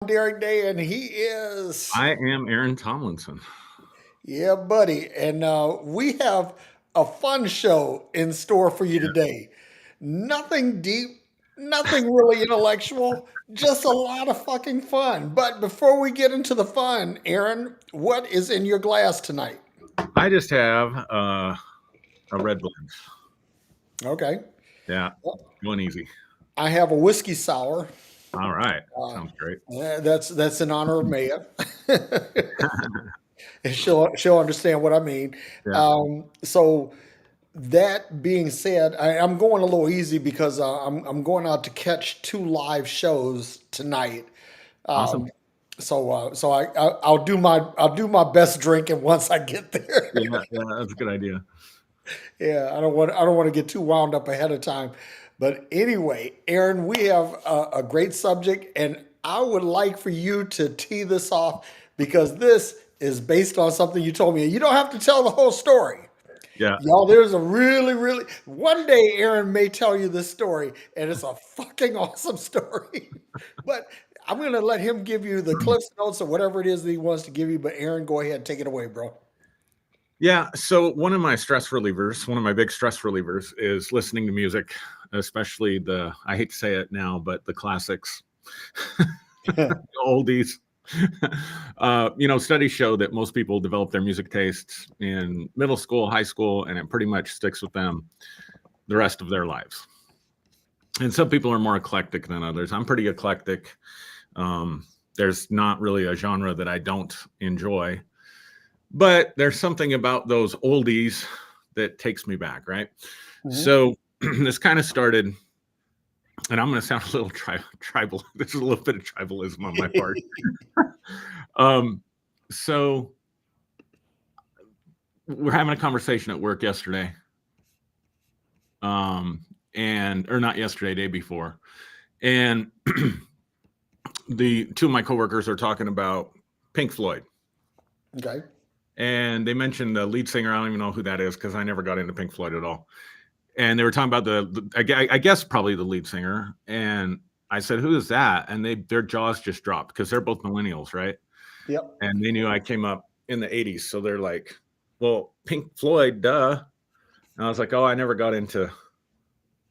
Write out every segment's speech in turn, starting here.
Derrick Day, and he is, I am Aaron Tomlinson. yeah, buddy. And we have a fun show in store for you today. Nothing deep, nothing really intellectual, just a lot of fucking fun. But before we get into the fun, Aaron, what is in your glass tonight? I just have a red blend. Okay. Yeah, going easy. I have a whiskey sour. All right, Uh, sounds great. that's in honor of Maya. And she'll understand what I mean. Yeah, So that being said, I'm going a little easy because I'm going out to catch two live shows tonight. awesome. Um, I'll do my best drinking once I get there. Yeah, yeah, that's a good idea. Yeah, I don't want to get too wound up ahead of time. But anyway, Aaron, we have a great subject, and I would like for you to tee this off because this is based on something you told me. You don't have to tell the whole story. Yeah, Y'all, there's a really, one day Aaron may tell you this story, and it's a fucking awesome story. But I'm going to let him give you the cliff notes or whatever it is that he wants to give you. But Aaron, go ahead, take it away, bro. yeah. So one of my stress relievers, one of my big stress relievers, is listening to music, especially the. I hate to say it now, but the classics, the oldies. Studies show that most people develop their music tastes in middle school, high school, and it pretty much sticks with them the rest of their lives. And some people are more eclectic than others. I'm pretty eclectic. There's not really a genre that I don't enjoy, but there's something about those oldies that takes me back, right? Mhm. So this kind of started, and I'm going to sound a little tribal. There's a little bit of tribalism on my part. Um, so we're having a conversation at work yesterday, or not yesterday, day before, and the two of my coworkers are talking about Pink Floyd, Okay. and they mentioned the lead singer. I don't even know who that is because I never got into Pink Floyd at all. And they were talking about I guess probably the lead singer, and I said, "Who is that?" And their jaws just dropped because they're both millennials, right? Yep. And they knew I came up in the '80s, so they're like, "Well, Pink Floyd, duh." And I was like, "Oh, I never got into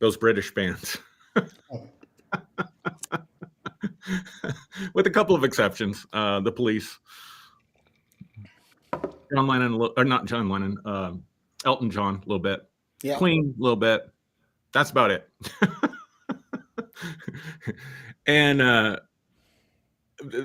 those British bands." With a couple of exceptions. The Police, John Lennon, or not John Lennon, Elton John, a little bit, Yep. Queen, a little bit. That's about it. And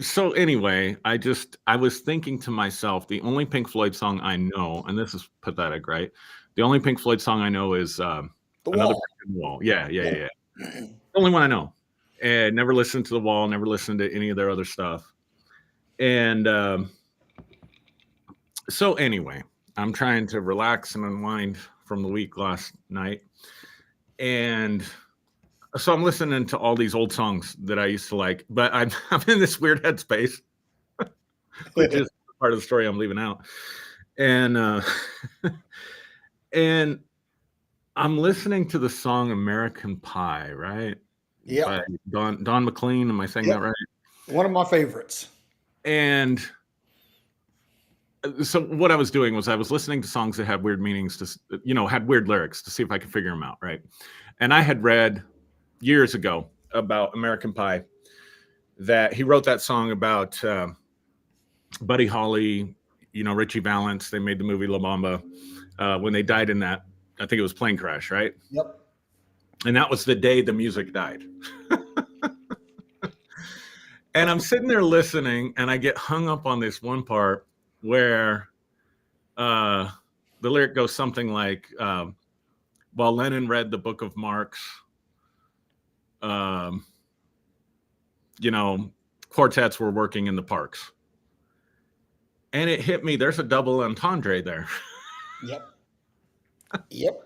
so anyway, I was thinking to myself, the only Pink Floyd song I know, and this is pathetic, right? The only Pink Floyd song I know is The Another wall. Brick in the Wall. Yeah, yeah, yeah, Yep. yeah. The only one I know. And never listened to The Wall, never listened to any of their other stuff. And so anyway, I'm trying to relax and unwind from the week last night. And so I'm listening to all these old songs that I used to like, but I'm in this weird headspace, which is part of the story I'm leaving out. And and I'm listening to the song American Pie, right? By Yep. Don McLean. Am I saying that Yep. right? One of my favorites. And so what I was doing was I was listening to songs that had weird meanings had weird lyrics to see if I could figure them out, right? And I had read years ago about American Pie that he wrote that song about Buddy Holly, Richie Valens. They made the movie La Bamba when they died in that. I think it was plane crash, right? Yep. And that was the day the music died. And I'm sitting there listening, and I get hung up on this one part where the lyric goes something like, while Lenin read the Book of Marx, um, quartets were working in the parks. And it hit me, there's a double entendre there. Yep. Yep.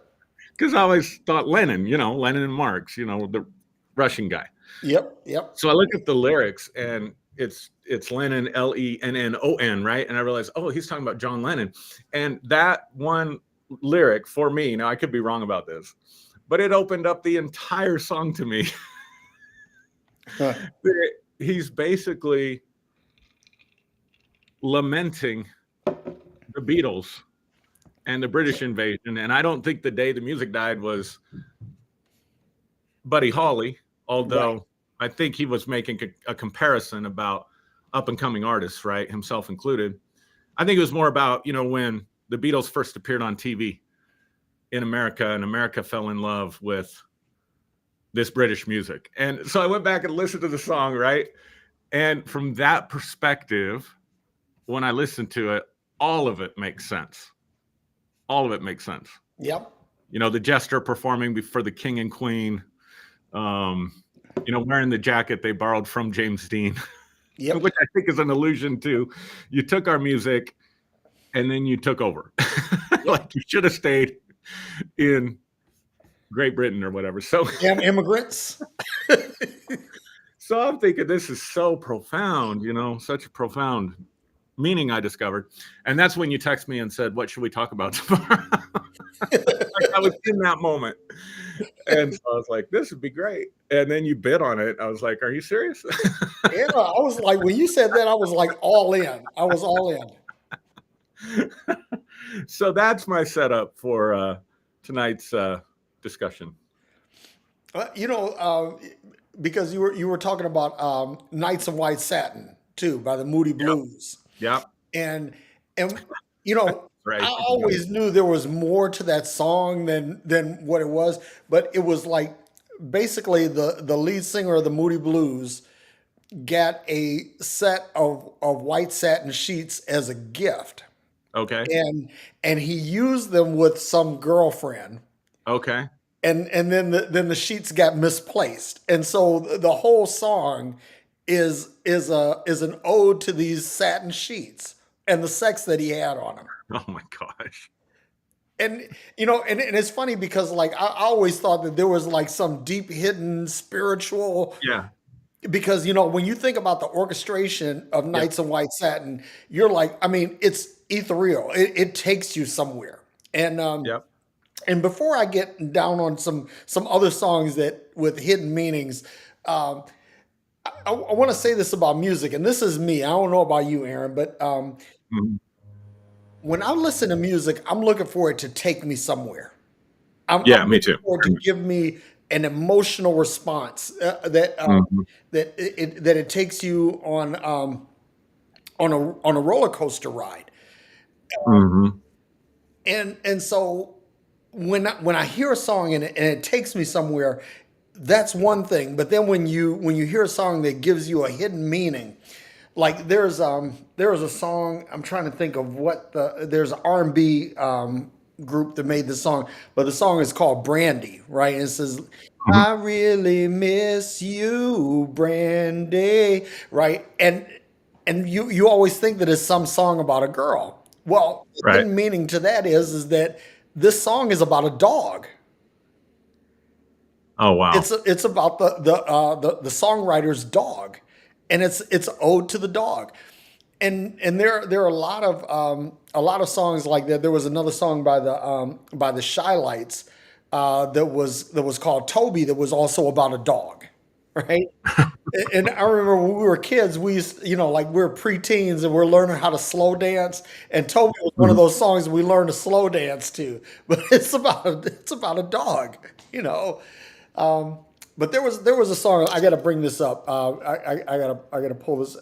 Because I always thought Lenin, Lenin and Marx, the Russian guy. Yep. Yep. So I look at the lyrics, and it's Lennon, Lennon, right? And I realized, oh, he's talking about John Lennon. And that one lyric for me, now I could be wrong about this, but it opened up the entire song to me. Huh. he's basically lamenting the Beatles and the British invasion. And I don't think the day the music died was Buddy Holly, although Right. I think he was making a comparison about up and coming artists, right? Himself included. I think it was more about, when the Beatles first appeared on TV in America and America fell in love with this British music. And so I went back and listened to the song, right? And from that perspective, when I listened to it, all of it makes sense. All of it makes sense. Yep. The jester performing for the king and queen, wearing the jacket they borrowed from James Dean, Yep. which I think is an allusion to you took our music and then you took over. Like you should have stayed in Great Britain or whatever. So Damn immigrants. So I'm thinking this is so profound, such a profound meaning I discovered. And that's when you text me and said, what should we talk about tomorrow? Like I was in that moment. And so I was like, this would be great. And then you bid on it. I was like, are you serious? Yeah, I was like, when you said that, I was like all in. I was all in. So that's my setup for tonight's discussion. Because you were talking about Nights of White Satin too by the Moody Blues, Yeah. and I Right. always knew there was more to that song than what it was, but it was like basically the lead singer of the Moody Blues got a set of white satin sheets as a gift, Okay. and he used them with some girlfriend. Okay. And then the sheets got misplaced, and so the whole song is an ode to these satin sheets and the sex that he had on them. Oh my gosh. And and it's funny because like I always thought that there was like some deep hidden spiritual, Yeah. because when you think about the orchestration of Yep. Nights in White Satin, you're like, I mean, it's ethereal. It takes you somewhere. Yep. And before I get down on some other songs that with hidden meanings, um, I want to say this about music, and this is me. I don't know about you, Aaron, but Mhm. when I listen to music, I'm looking for it to take me somewhere. I'm Yeah, me looking too. for it to give me an emotional response Mhm. that it takes you on a roller coaster ride. Mhm. And so when I hear a song and it takes me somewhere, that's one thing. But then when you hear a song that gives you a hidden meaning, like there was a song, I'm trying to think of there's an R&B group that made this song, but the song is called Brandy, right? And it says, Mhm. I really miss you, Brandy, right? And you always think that it's some song about a girl. Well, the Right. hidden meaning to that is that this song is about a dog. Oh wow. It's about the songwriter's dog, and it's ode to the dog. And there are a lot of songs like that. There was another song by the Shy Lights that was called Toby, that was also about a dog, right? And I remember when we were kids, we used, like we're preteens and we're learning how to slow dance. And Toby was one of Mhm. those songs we learned to slow dance to. But it's about a dog, you know. But there was a song. I got to bring this up. I gotta pull this.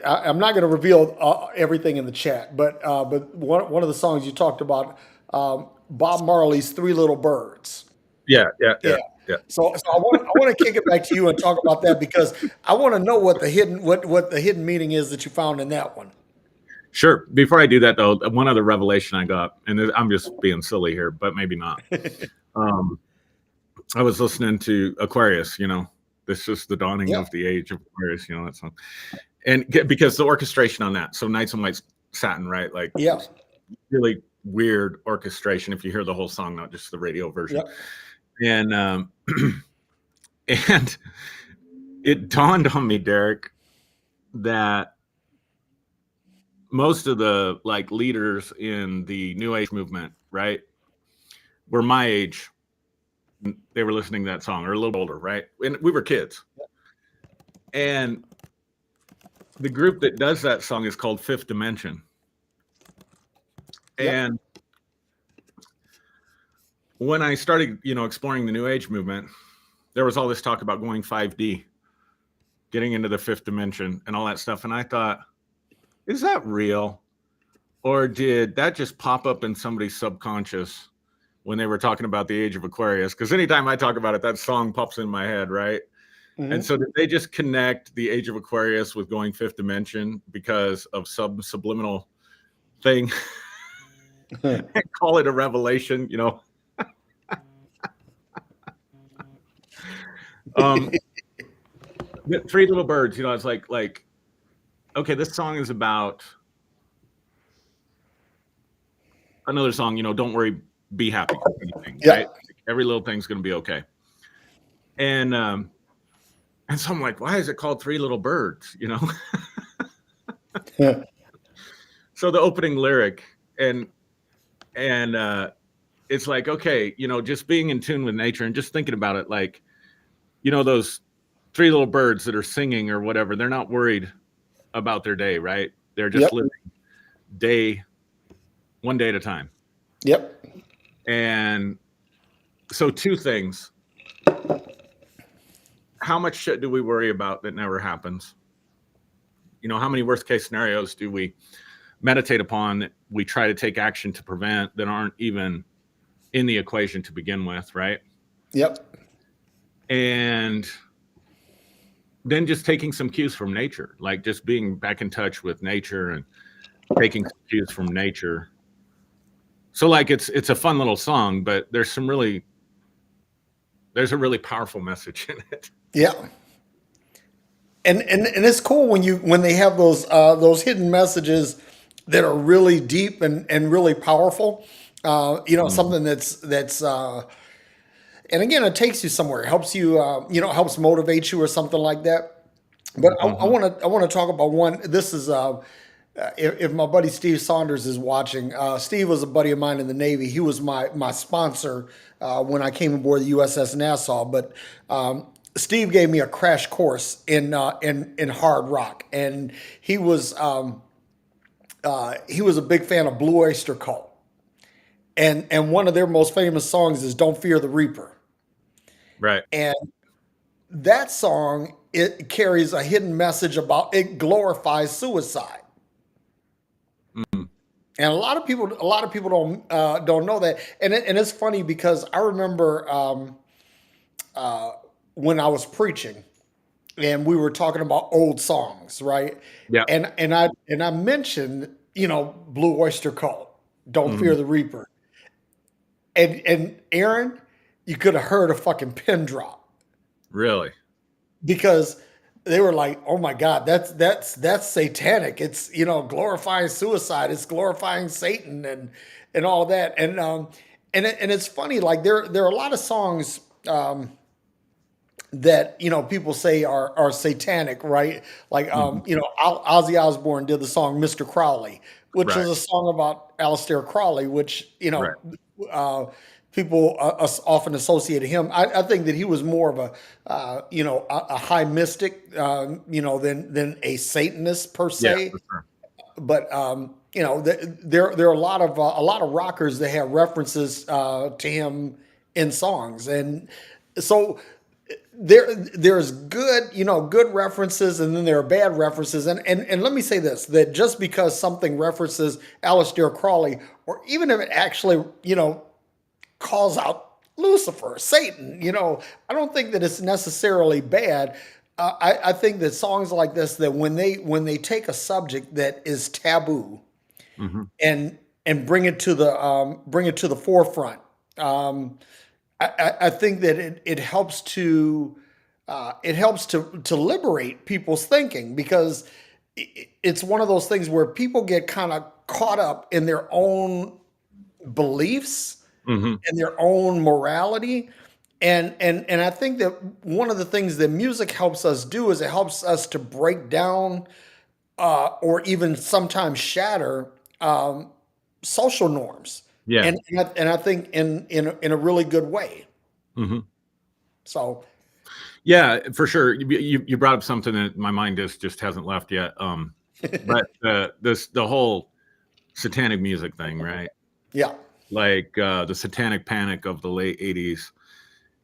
I'm not going to reveal everything in the chat, but one of the songs you talked about, Bob Marley's Three Little Birds. Yeah. Yeah. Yeah. Yeah. Yeah. So I want to kick it back to you and talk about that, because I want to know what the hidden meaning is that you found in that one. Sure. Before I do that, though, one other revelation I got, and I'm just being silly here, but maybe not. Um, I was listening to Aquarius. This is the dawning Yeah, of the age of Aquarius. That song, and because the orchestration on that, so Nights and White Satin, right? Like yeah, really weird orchestration if you hear the whole song, not just the radio version. yeah. And and it dawned on me, Derrick, that most of the like leaders in the New Age movement, right, were my age. They were listening to that song, or a little older, right? And we were kids. And the group that does that song is called Fifth Dimension. Yep. And when I started, exploring the New Age movement, there was all this talk about going 5D, getting into the fifth dimension and all that stuff. And I thought, is that real? Or did that just pop up in somebody's subconscious when they were talking about the age of Aquarius? Because anytime I talk about it, that song pops in my head, right? Mm-hmm. And so did they just connect the age of Aquarius with going fifth dimension because of some subliminal thing and call it a revelation, Three Little Birds, it's like, okay, this song is about another song, don't worry, be happy, Yeah. right? Every little thing's going to be okay. And so I'm like, why is it called Three Little Birds? So the opening lyric and it's like, okay, just being in tune with nature and just thinking about it, like, those three little birds that are singing or whatever, they're not worried about their day, right? They're just living one day at a time. Yep. And so two things. How much shit do we worry about that never happens? How many worst case scenarios do we meditate upon that we try to take action to prevent that aren't even in the equation to begin with, right? Yep. And then just taking some cues from nature, like just being back in touch with nature and taking some cues from nature. So like it's a fun little song, but there's a really powerful message in it. Yeah. And it's cool when they have those hidden messages that are really deep and really powerful. Something that's and again, it takes you somewhere. It helps you, helps motivate you or something like that. But I want to talk about one. This is if my buddy Steve Saunders is watching. Steve was a buddy of mine in the Navy. He was my sponsor when I came aboard the USS Nassau. But Steve gave me a crash course in hard rock, and he was a big fan of Blue Oyster Cult. And one of their most famous songs is "Don't Fear the Reaper." Right. And that song, it carries a hidden message about, it glorifies suicide. Mm-hmm. And a lot of people don't know that. And it's funny because I remember when I was preaching and we were talking about old songs, right? Yeah. And I mentioned, Blue Oyster Cult, "Don't Fear the Reaper." And Aaron, you could have heard a fucking pin drop. Really? Because they were like, "Oh my God, that's satanic. It's glorifying suicide. It's glorifying Satan and all that." And it's funny. Like there are a lot of songs that people say are satanic, right? Like Ozzy Osbourne did the song "Mr. Crowley," which is a song about Aleister Crowley, which people often associated him. I think that he was more of a high mystic, than a Satanist per se. Yeah, for sure. But there are a lot of rockers that have references to him in songs, and so there's good references, and then there are bad references. And let me say this: that just because something references Aleister Crowley, or even if it actually calls out Lucifer, Satan, I don't think that it's necessarily bad. I think that songs like this, that when they take a subject that is taboo and bring it to the forefront, I think that it helps to liberate people's thinking, because it's one of those things where people get kind of caught up in their own beliefs and their own morality. And I think that one of the things that music helps us do is it helps us to break down or even sometimes shatter social norms. Yeah. And I think in a really good way. Mm-hmm. So Yeah, for sure. You brought up something that my mind just hasn't left yet. But the whole satanic music thing, right? Yeah. Like the satanic panic of the late '80s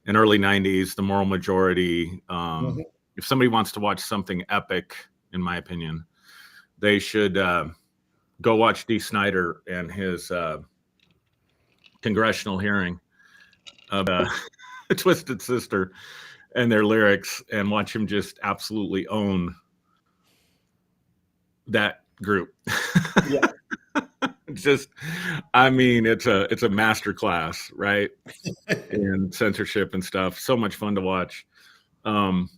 and early '90s, the moral majority. Mhm. If somebody wants to watch something epic, in my opinion, they should go watch D. Snyder and his congressional hearing of Twisted Sister and their lyrics, and watch him just absolutely own that group. Yeah. Just, I mean, it's a master class, right? In censorship and stuff. So much fun to watch. Um,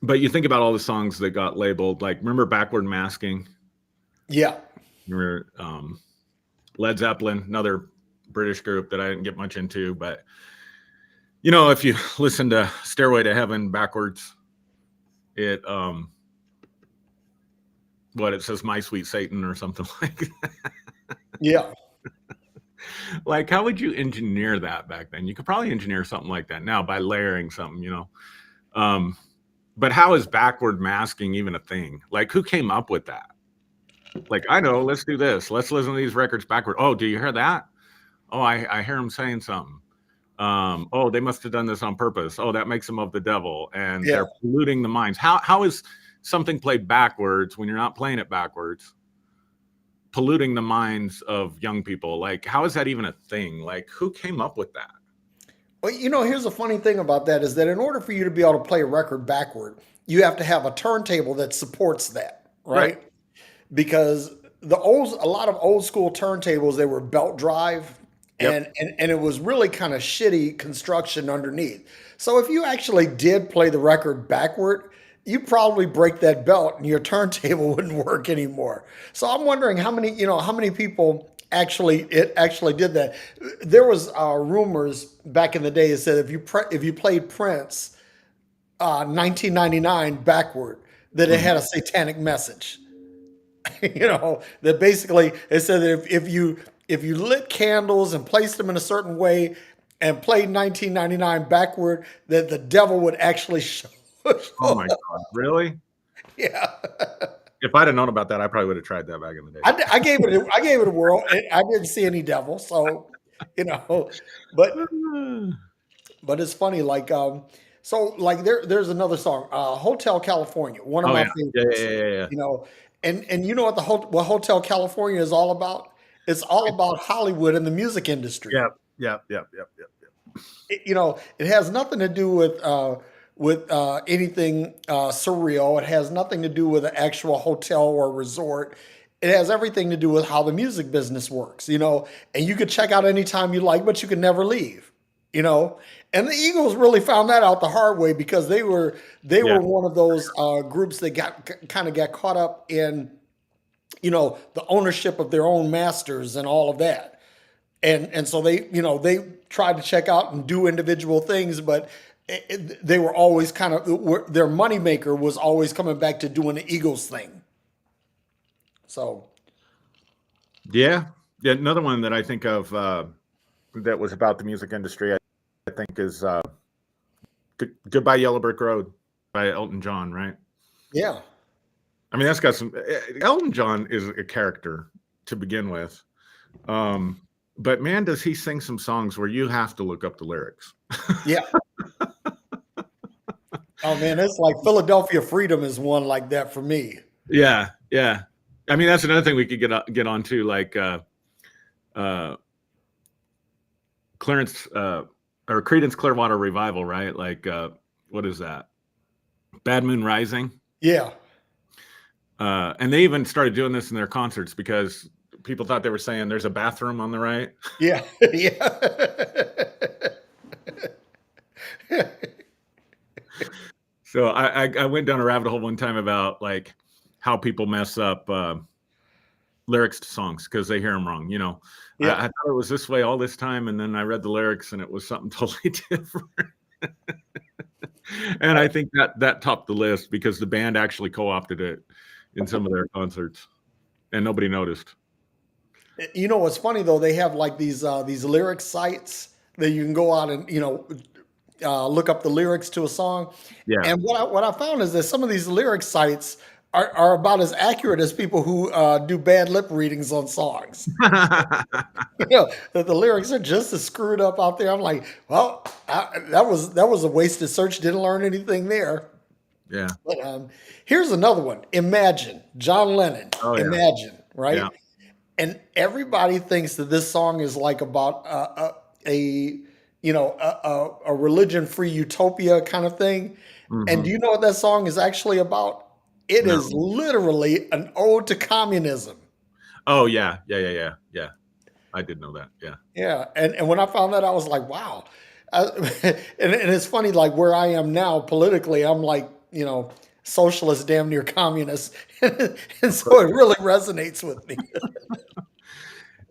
but you think about all the songs that got labeled, like remember Backward Masking? Yeah. Remember Led Zeppelin, another British group that I didn't get much into, but if you listen to Stairway to Heaven backwards, it what it says, "My Sweet Satan" or something like that. Yeah. Like, how would you engineer that back then? You could probably engineer something like that now by layering something. Um, but how is backward masking even a thing? Like, who came up with that? Like, I know, let's do this. Let's listen to these records backward. Oh, do you hear that? Oh, I hear him saying something. Oh, they must have done this on purpose. Oh, that makes them of the devil, and Yeah. they're polluting the minds. How is something played backwards when you're not playing it backwards, polluting the minds of young people? Like, how is that even a thing? Like, who came up with that? Well, here's a funny thing about that is that in order for you to be able to play a record backward, you have to have a turntable that supports that, Right. right? Because a lot of old school turntables, they were belt drive, Yep. and it was really kind of shitty construction underneath. So if you actually did play the record backward, you probably break that belt and your turntable wouldn't work anymore. So I'm wondering how many people actually did that. There was rumors back in the day that said if you played Prince 1999 backward, that it Mhm. had a satanic message. That basically it said that if you lit candles and placed them in a certain way and played 1999 backward, that the devil would actually show. Oh my God, really? Yeah, If I'd have known about that, I probably would have tried that back in the day. I gave it a whirl. I didn't see any devil, so you know, but but it's funny. So there's another song, Hotel California, one of Oh my yeah, yeah, yeah, favorites. yeah, yeah. You know, and you know what Hotel California is all about? It's all about Hollywood and the music industry. Yep, yep, yep, yep, yep, yep. It has nothing to do with anything surreal. It has nothing to do with an actual hotel or resort. It has everything to do with how the music business works. And you could check out anytime you like, but you can never leave. You know, and the Eagles really found that out the hard way because they were Yeah, one of those groups that got caught up in the ownership of their own masters and all of that. And so they tried to check out and do individual things, but they were always their moneymaker was always coming back to doing the Eagles thing. So yeah, yeah. Another one that I think of that was about the music industry, I think, is "Goodbye Yellow Brick Road" by Elton John. Right? yeah, I mean, that's got some. Elton John is a character to begin with, um, but man, does he sing some songs where you have to look up the lyrics. yeah. Oh man, it's like Philadelphia Freedom is one like that for me. Yeah, yeah. I mean, that's another thing we could get onto, like uh, Clarence or Creedence Clearwater Revival, right? Like, what is that? Bad Moon Rising. Yeah, And they even started doing this in their concerts because people thought they were saying there's a bathroom on the right. yeah, yeah. So I went down a rabbit hole one time about like how people mess up lyrics to songs because they hear them wrong. I Yeah. thought it was this way all this time, and then I read the lyrics and it was something totally different. And I think that topped the list because the band actually co-opted it in some of their concerts, and nobody noticed. You know what's funny though? They have like these lyric sites that you can go out and look up the lyrics to a song. Yeah. And what I found is that some of these lyric sites are about as accurate as people who do bad lip readings on songs. You know, that the lyrics are just as screwed up out there. I'm like, well, that was a wasted search. Didn't learn anything there. Yeah. But here's another one. Imagine, John Lennon. Oh yeah. Imagine, Yeah. right? And everybody thinks that this song is like about a a religion-free utopia kind of thing. And do Hmm. you know what that song is actually about? It No. is literally an ode to communism. Oh yeah. Yeah. Yeah. Yeah. Yeah. I did know that. Yeah. Yeah, and when I found that, I was like, wow. I, and it's funny, like where I am now politically, I'm like, socialist, damn near communist, and so it really resonates with me.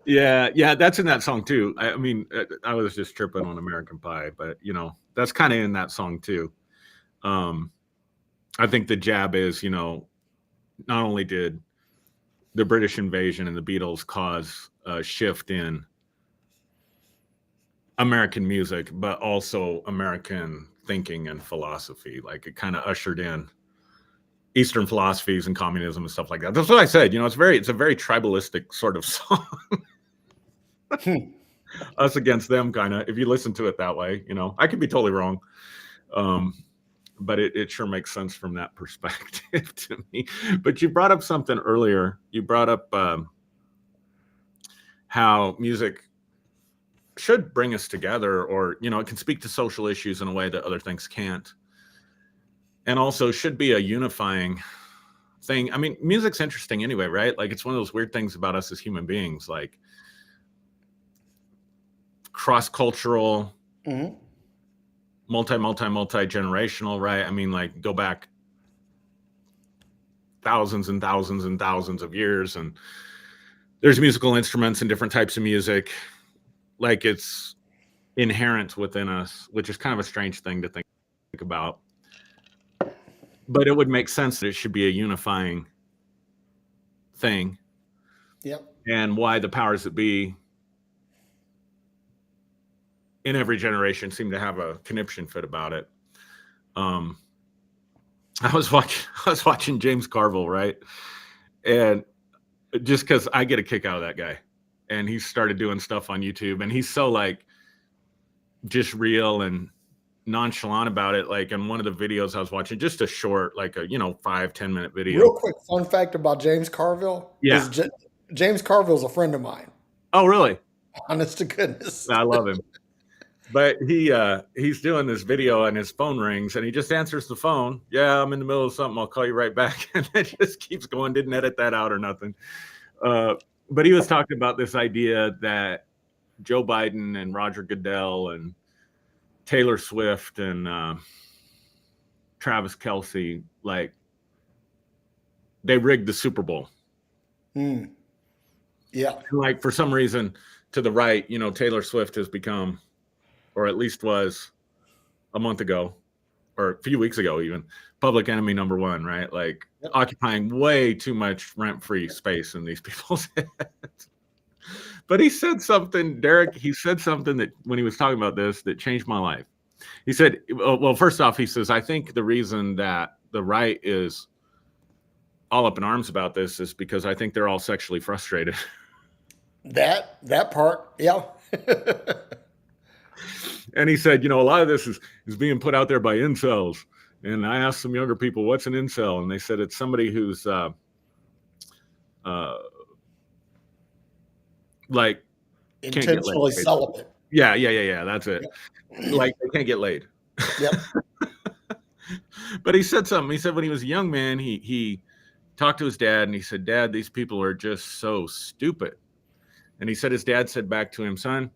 Yeah. Yeah. That's in that song too. I mean, I was just tripping on American Pie, but that's kind of in that song too. Um, I think the jab is, not only did the British invasion and the Beatles cause a shift in American music, but also American thinking and philosophy. Like it kind of ushered in Eastern philosophies and communism and stuff like that. That's what I said. It's a very tribalistic sort of song. Us against them, kind of. If you listen to it that way, I could be totally wrong, um, but it sure makes sense from that perspective to me. But you brought up something earlier. You brought up how music should bring us together, or it can speak to social issues in a way that other things can't, and also should be a unifying thing. I mean, music's interesting anyway, right? Like it's one of those weird things about us as human beings, like cross-cultural, Mhm. multi-generational, right? I mean, like go back thousands and thousands and thousands of years, and there's musical instruments and different types of music. Like it's inherent within us, which is kind of a strange thing to think about. But it would make sense that it should be a unifying thing, Yep. and why the powers that be in every generation seem to have a conniption fit about it. Um, I was watching James Carville, right? And just because I get a kick out of that guy, and he started doing stuff on YouTube, and he's so like just real and nonchalant about it. Like in one of the videos I was watching, just a short, like a 5-10 minute video. Real quick fun fact about James Carville Yeah. is James Carville's a friend of mine. Oh, really? Honest to goodness. I love him. But he's doing this video and his phone rings and he just answers the phone. Yeah, I'm in the middle of something. I'll call you right back. And it just keeps going. Didn't edit that out or nothing. But he was talking about this idea that Joe Biden and Roger Goodell and Taylor Swift and Travis Kelce, like they rigged the Super Bowl. Yeah. And like for some reason to the right, Taylor Swift has become, or at least was a month ago or a few weeks ago, even public enemy number one, right? Like occupying way too much rent-free space in these people's heads. But he said something, Derrick, that when he was talking about this, that changed my life. He said, well, first off, he says, I think the reason that the right is all up in arms about this is because I think they're all sexually frustrated. That part, yeah. And he said, a lot of this is being put out there by incels. And I asked some younger people, what's an incel? And they said it's somebody who's like Intentionally celibate. Yeah. That's it. Yep. Like they can't get laid. Yep. But he said something. He said when he was a young man, he talked to his dad and he said, Dad, these people are just so stupid. And he said his dad said back to him, son,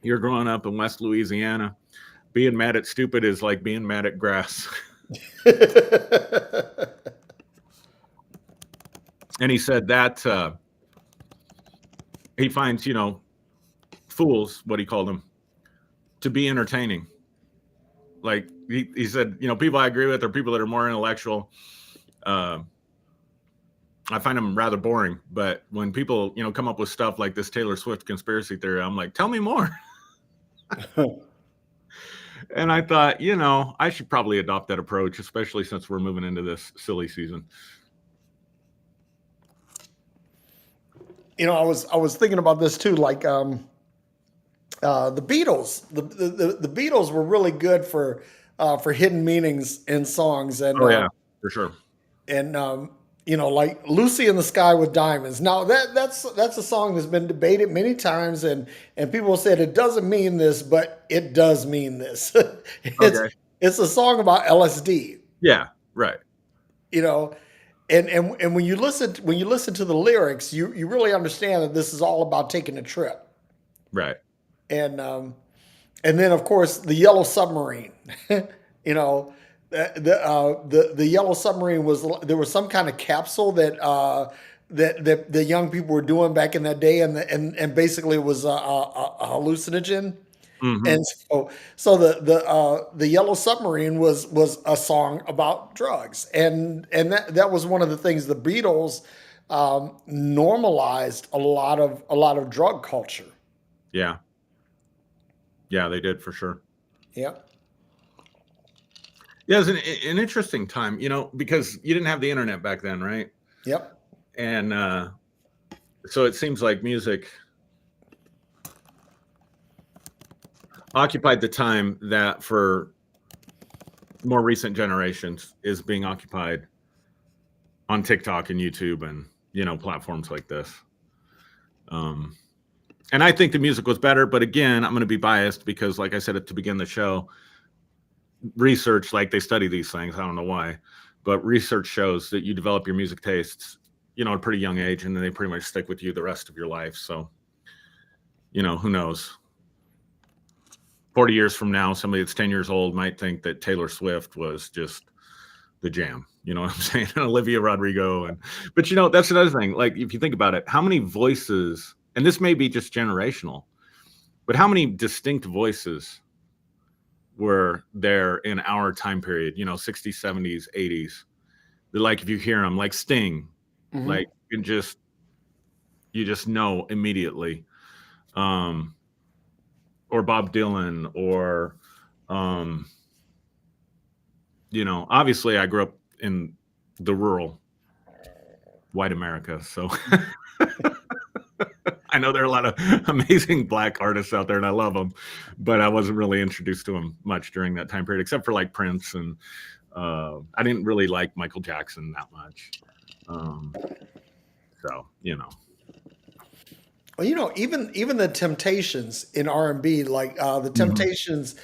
you're growing up in West Louisiana. Being mad at stupid is like being mad at grass. And he said that he finds, fools, what he called them, to be entertaining. Like he said, people I agree with are people that are more intellectual. I find them rather boring. But when people, come up with stuff like this Taylor Swift conspiracy theory, I'm like, tell me more. And I thought, I should probably adopt that approach, especially since we're moving into this silly season. I was thinking about this too, like the Beatles. The Beatles were really good for hidden meanings in songs, Oh yeah, for sure. and like Lucy in the Sky with Diamonds. Now that's a song that's been debated many times, and people said it doesn't mean this, but it does mean this. it's Okay. it's a song about LSD, Yeah, right. you know, and when you listen to the lyrics, you really understand that this is all about taking a trip, Right. and and then of course the Yellow Submarine. you know, the Yellow Submarine was there was some kind of capsule that the young people were doing back in that day, and basically it was a hallucinogen. Hmm. And so the Yellow Submarine was a song about drugs, and that was one of the things the Beatles normalized a lot of drug culture. Yeah. Yeah, they did for sure. Yep. Yeah, it's an interesting time, because you didn't have the internet back then, right? Yep. And so it seems like music occupied the time that for more recent generations is being occupied on TikTok and YouTube and platforms like this. Um, and I think the music was better, but again, I'm going to be biased because, like I said at the beginning of the show, research, like they study these things. I don't know why, but research shows that you develop your music tastes, at a pretty young age, and then they pretty much stick with you the rest of your life. So, who knows? 40 years from now, somebody that's 10 years old might think that Taylor Swift was just the jam. You know what I'm saying? Olivia Rodrigo. But that's another thing. Like, if you think about it, how many voices, and this may be just generational, but how many distinct voices were there in our time period, 60s, 70s, 80s? They're like, if you hear them, like Sting, Hmm. like you just know immediately. Or Bob Dylan, or obviously I grew up in the rural white America, so I know there are a lot of amazing Black artists out there, and I love them, but I wasn't really introduced to them much during that time period, except for like Prince, and I didn't really like Michael Jackson that much. Um, so Well, even the Temptations in R&B, like the Mhm. Temptations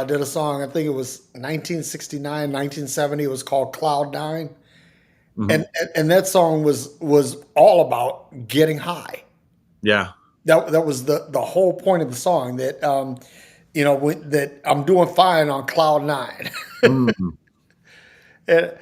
did a song. I think it was 1969, 1970. It was called Cloud Nine, and Mhm. and that song was all about getting high. Yeah. That was the whole point of the song. That that I'm doing fine on Cloud Nine. Mhm. And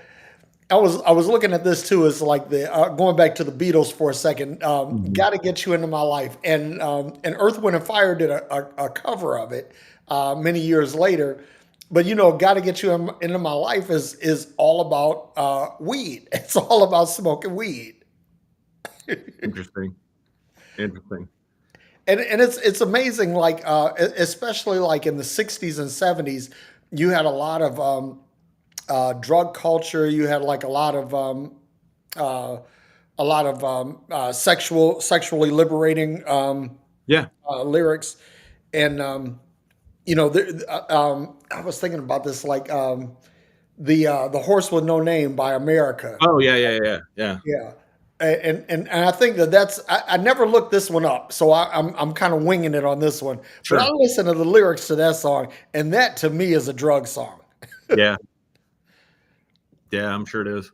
I was looking at this too. As like the going back to the Beatles for a second. Mhm. Got to get you into my life, and Earth, Wind and Fire did a cover of it many years later. But got to get you into my life is all about weed. It's all about smoking weed, Interesting. Interesting. and it's amazing. Like especially like in the '60s and '70s, you had a lot of drug culture. You had like uh, a lot of sexually liberating Yeah. lyrics, and I was thinking about this, like the horse with no name by America. Oh yeah, yeah, yeah, yeah. Yeah. And I think that's I never looked this one up, so I'm kind of winging it on this one. But I Sure. listened to the lyrics to that song, and that to me is a drug song. Yeah. Yeah, I'm sure it is.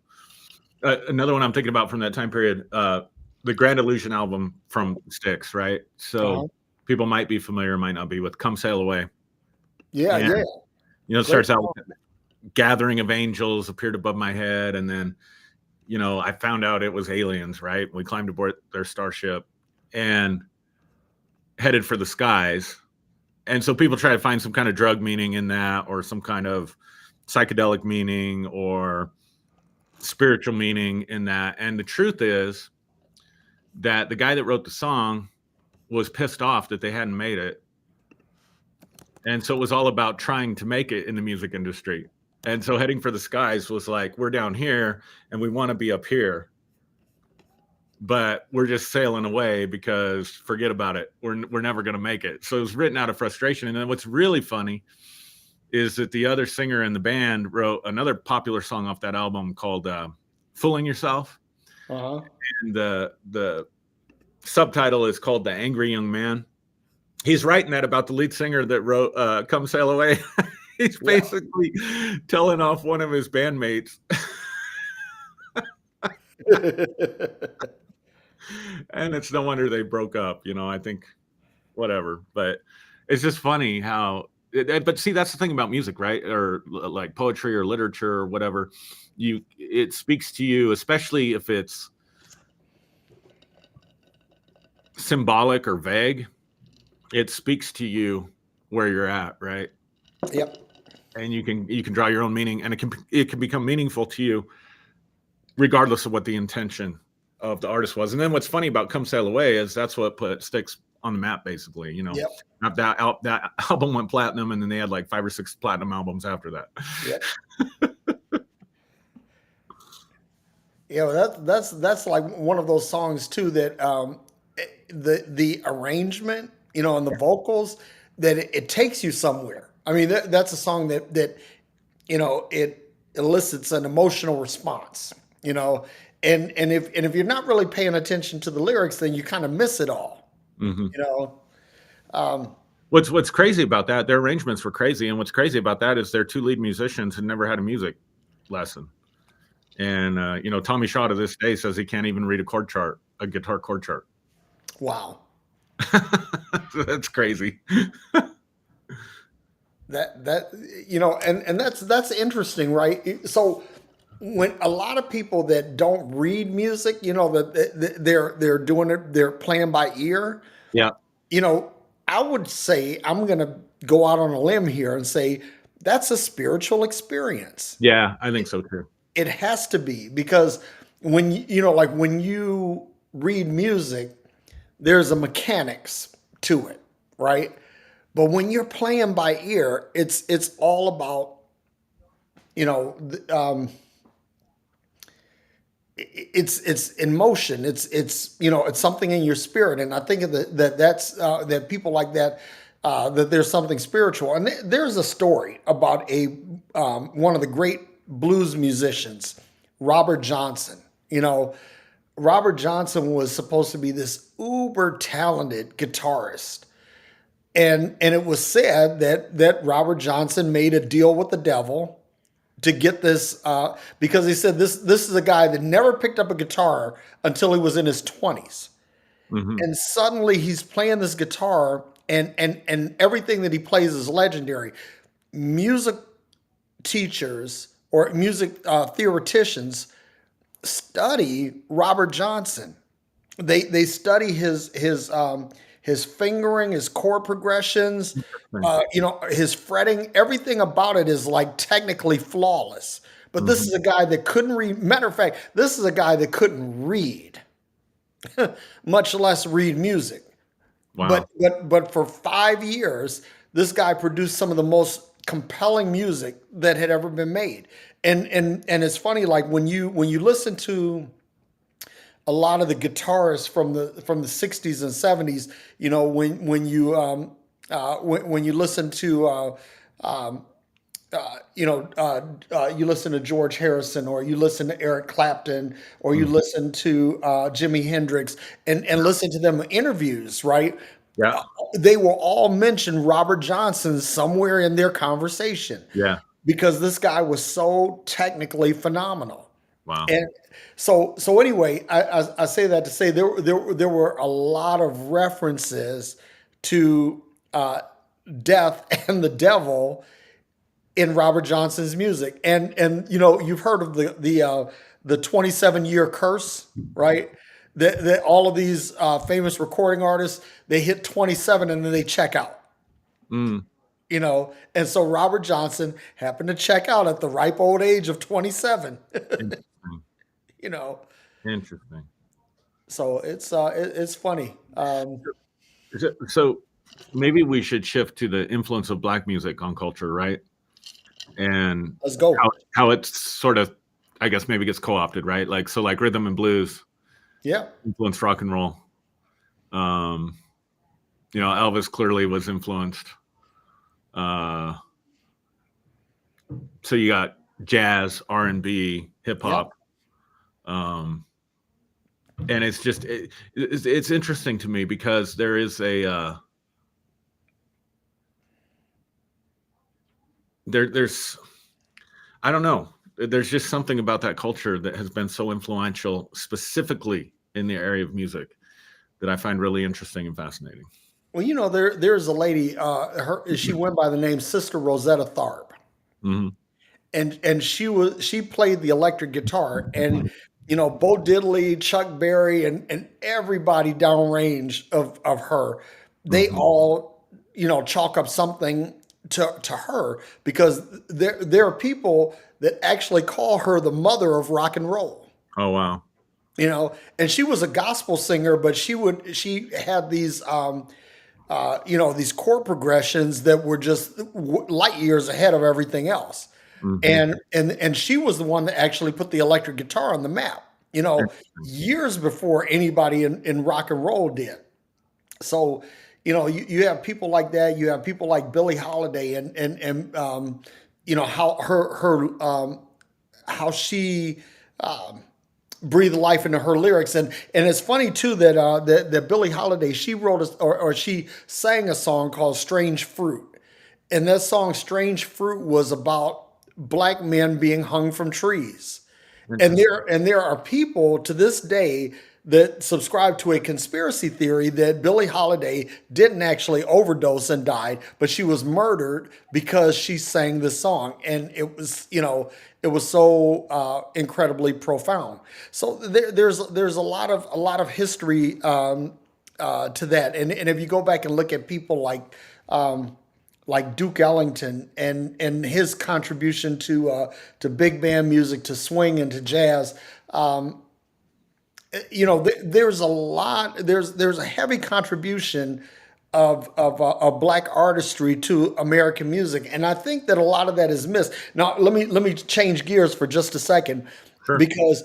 Another one I'm thinking about from that time period, the Grand Illusion album from Styx, right? So Uh-huh. people might be familiar, might not be, with "Come Sail Away," Yeah, and yeah, it great starts out song. with "Gathering of angels appeared above my head," and then I found out it was aliens. Right? We climbed aboard their starship and headed for the skies, and so people try to find some kind of drug meaning in that, or some kind of psychedelic meaning, or spiritual meaning in that. And the truth is that the guy that wrote the song was pissed off that they hadn't made it, And so it was all about trying to make it in the music industry. And so Heading for the Skies was like, we're down here and we want to be up here, but we're just sailing away because forget about it. We're never going to make it. So it was written out of frustration. And then what's really funny is that the other singer in the band wrote another popular song off that album called Fooling Yourself. Uh-huh. And the subtitle is called The Angry Young Man. He's writing that about the lead singer that wrote Come Sail Away. He's Yeah. basically telling off one of his bandmates. And it's no wonder they broke up, I think whatever. But it's just funny how but see, that's the thing about music, right? Or like poetry or literature or whatever. It speaks to you, especially if it's symbolic or vague. It speaks to you where you're at, right? Yep. And you can draw your own meaning, and it can become meaningful to you regardless of what the intention of the artist was. And then what's funny about Come Sail Away is that's what put Styx on the map, basically. Yep. That album went platinum, and then they had like 5 or 6 platinum albums after that. Yep. That's like one of those songs too that the arrangement, and the vocals, that it takes you somewhere. I mean, that's a song that it elicits an emotional response. And if you're not really paying attention to the lyrics, then you kind of miss it all. Mm-hmm. Um, What's crazy about that? Their arrangements were crazy, and what's crazy about that is their 2 lead musicians had never had a music lesson. And Tommy Shaw to this day says he can't even read a guitar chord chart. wow. That's crazy. And that's interesting, right? So when a lot of people that don't read music, that they're doing it, they're playing by ear. Yeah. I would say, I'm going to go out on a limb here and say that's a spiritual experience. Yeah, I think so too. It has to be, because like when you read music, there's a mechanics to it, right? But when you're playing by ear, it's all about, it's in motion. It's something in your spirit, and I think that people like that. That there's something spiritual, and there's a story about one of the great blues musicians, Robert Johnson. Robert Johnson was supposed to be this uber talented guitarist, and it was said that Robert Johnson made a deal with the devil to get this, because he said this is a guy that never picked up a guitar until he was in his 20s. Mm-hmm. And suddenly he's playing this guitar, and everything that he plays is legendary. Music teachers or music theoreticians study Robert Johnson. They study his fingering, his chord progressions, his fretting. Everything about it is like technically flawless. But this is a guy that couldn't read. Matter of fact, this is a guy that couldn't read, much less read music. Wow. But for 5 years, this guy produced some of the most compelling music that had ever been made. And it's funny, like when you listen to a lot of the guitarists from the 60s and 70s, when you listen to you listen to George Harrison, or you listen to Eric Clapton, or you listen to Jimi Hendrix, and listen to them in interviews, right? Yeah. They will all mention Robert Johnson somewhere in their conversation. Yeah. Because this guy was so technically phenomenal. Wow. And so anyway, I say that to say there were a lot of references to death and the devil in Robert Johnson's music. And you've heard of the 27-year curse, right? That all of these famous recording artists, they hit 27 and then they check out. Mm. And so Robert Johnson happened to check out at the ripe old age of 27. Interesting. So it's funny. So maybe we should shift to the influence of Black music on culture, right? And Let's go. how it's sort of, I guess, maybe gets co-opted, right? Like, so like rhythm and blues Yeah. influenced rock and roll. Um, Elvis clearly was influenced. Uh, so you got jazz, R&B, hip Yeah. hop. And it's just it's interesting to me because there is there's I don't know, there's just something about that culture that has been so influential, specifically in the area of music, that I find really interesting and fascinating. Well, there's a lady. She went by the name Sister Rosetta Tharpe, Hmm. and she played the electric guitar, and Bo Diddley, Chuck Berry, and everybody downrange of her, they Hmm. all chalk up something to her, because there are people that actually call her the mother of rock and roll. Oh wow. And she was a gospel singer, but she had these these chord progressions that were just light years ahead of everything else. Hmm. And she was the one that actually put the electric guitar on the map, years before anybody in rock and roll did. So, you have people like that. You have people like Billie Holiday, and how how she breathe life into her lyrics. And it's funny too that that Billie Holiday, she wrote or she sang a song called Strange Fruit. And that song Strange Fruit was about black men being hung from trees. And Interesting. there are people to this day that subscribe to a conspiracy theory that Billie Holiday didn't actually overdose and died, but she was murdered because she sang this song, and it was so incredibly profound. So there's a lot of history to that, and if you go back and look at people like Duke Ellington and his contribution to big band music, to swing, and to jazz. There's a lot. There's a heavy contribution of black artistry to American music, and I think that a lot of that is missed. Now, let me change gears for just a second, Sure. because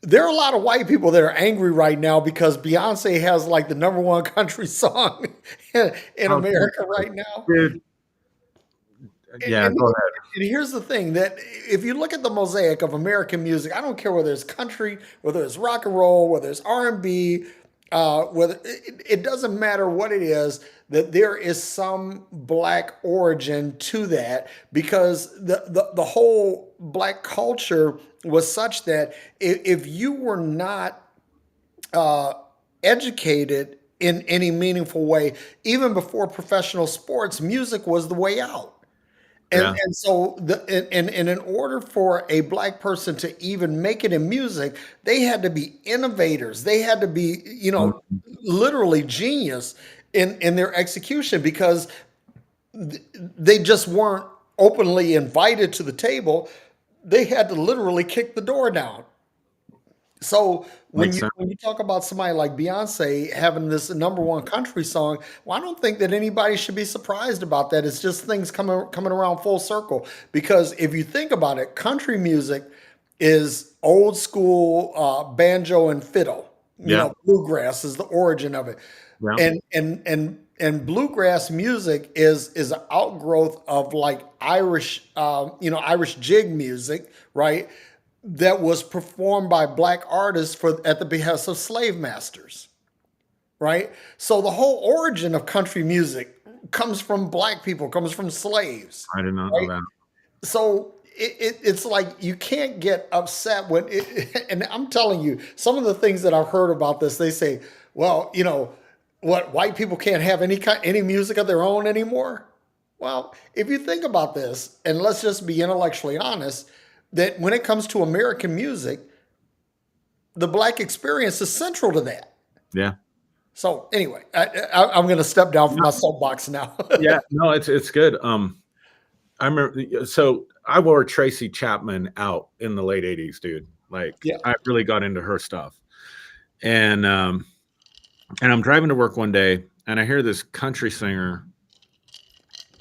there are a lot of white people that are angry right now because Beyonce has like the number one country song in Oh, America right now. dude. And, Yeah, and go ahead. and here's the thing, that if you look at the mosaic of American music, I don't care whether it's country, whether it's rock and roll, whether it's R&B, whether it doesn't matter what it is, that there is some black origin to that, because the whole black culture was such that if you were not educated in any meaningful way, even before professional sports, music was the way out. Yeah. And so and in order for a black person to even make it in music, they had to be innovators. They had to be, Mhm. literally genius in their execution, because they just weren't openly invited to the table. They had to literally kick the door down. So when Makes you sense. when you talk about somebody like Beyonce having this number one country song, well, I don't think that anybody should be surprised about that. It's just things coming around full circle. Because if you think about it, country music is old school banjo and fiddle. Yeah. Bluegrass is the origin of it, Yeah. and bluegrass music is an outgrowth of like Irish jig music, right? That was performed by black artists at the behest of slave masters, right? So the whole origin of country music comes from black people, comes from slaves, I did not know right? that. So it's like you can't get upset when and I'm telling you, some of the things that I've heard about this, they say, well, what, white people can't have any music of their own anymore. Well, if you think about this, and let's just be intellectually honest, that when it comes to American music, the black experience is central to that. Yeah. So anyway, I'm going to step down from my soapbox now. Yeah. No, it's good. I remember, so I wore Tracy Chapman out in the late 80s, dude. Like Yeah. I really got into her stuff. And I'm driving to work one day and I hear this country singer,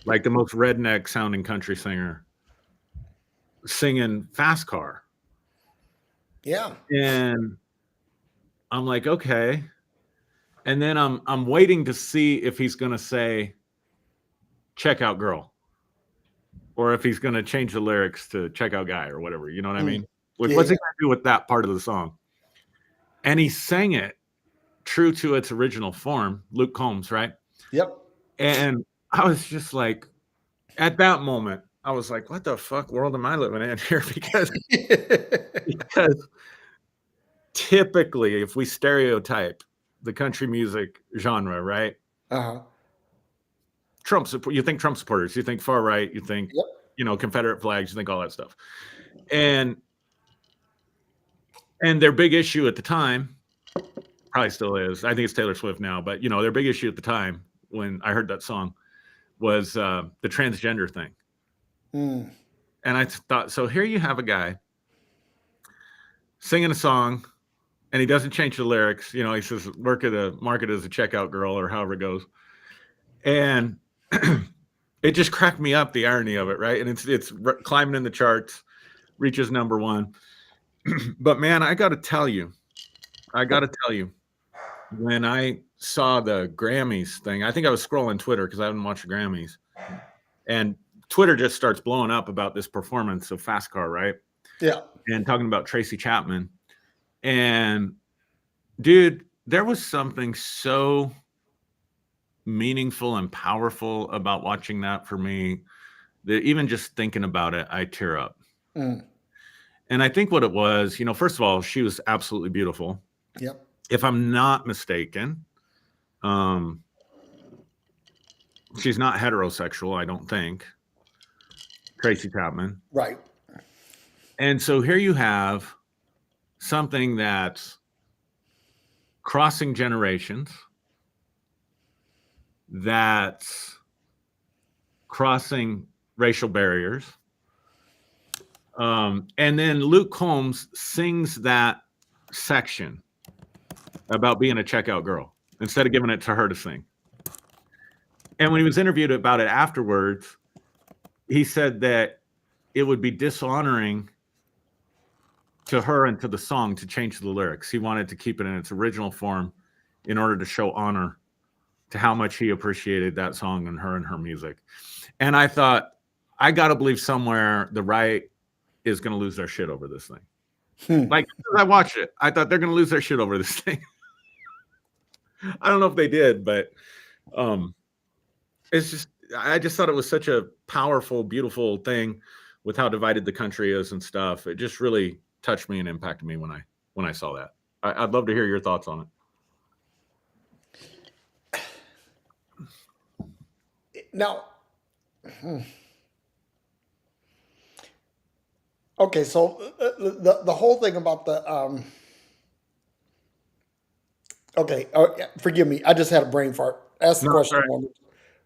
like the most redneck sounding country singer, singing Fast Car. Yeah. And I'm like, okay. And then I'm waiting to see if he's gonna say checkout girl, or if he's gonna change the lyrics to checkout guy or whatever. You know what I Mm. mean? Like, Yeah. what's he Yeah. gonna do with that part of the song? And he sang it true to its original form, Luke Combs, right? Yep. And I was just like, at that moment, I was like, what the fuck world am I living in here? Because typically, if we stereotype the country music genre, right? Uh-huh. Trump support, you think Trump supporters, you think far right, you think, Yep. Confederate flags, you think all that stuff. And their big issue at the time, probably still is, I think it's Taylor Swift now, but their big issue at the time when I heard that song was the transgender thing. Mm. And I thought, so here you have a guy singing a song and he doesn't change the lyrics. He says, market as a checkout girl or however it goes. And it just cracked me up, the irony of it, right? And it's climbing in the charts, reaches number 1. But man, I got to tell you, when I saw the Grammys thing, I think I was scrolling Twitter because I haven't watched the Grammys, and Twitter just starts blowing up about this performance of Fast Car, right? Yeah. And talking about Tracy Chapman. And dude, there was something so meaningful and powerful about watching that for me that even just thinking about it, I tear up. Mm. And I think what it was, first of all, she was absolutely beautiful. Yep. If I'm not mistaken, she's not heterosexual, I don't think, Tracy Chapman. Right. And so here you have something that's crossing generations, that's crossing racial barriers. And then Luke Combs sings that section about being a checkout girl instead of giving it to her to sing. And when he was interviewed about it afterwards, he said that it would be dishonoring to her and to the song to change the lyrics. He wanted to keep it in its original form in order to show honor to how much he appreciated that song and her music. And I thought, I got to believe somewhere the right is going to lose their shit over this thing. Like, I watched it, I thought they're going to lose their shit over this thing. I don't know if they did, but I just thought it was such a powerful, beautiful thing with how divided the country is and stuff. It just really touched me and impacted me when I saw that. I'd love to hear your thoughts on it. Now, okay, so the whole thing about the okay, forgive me, I just had a brain fart. Ask the question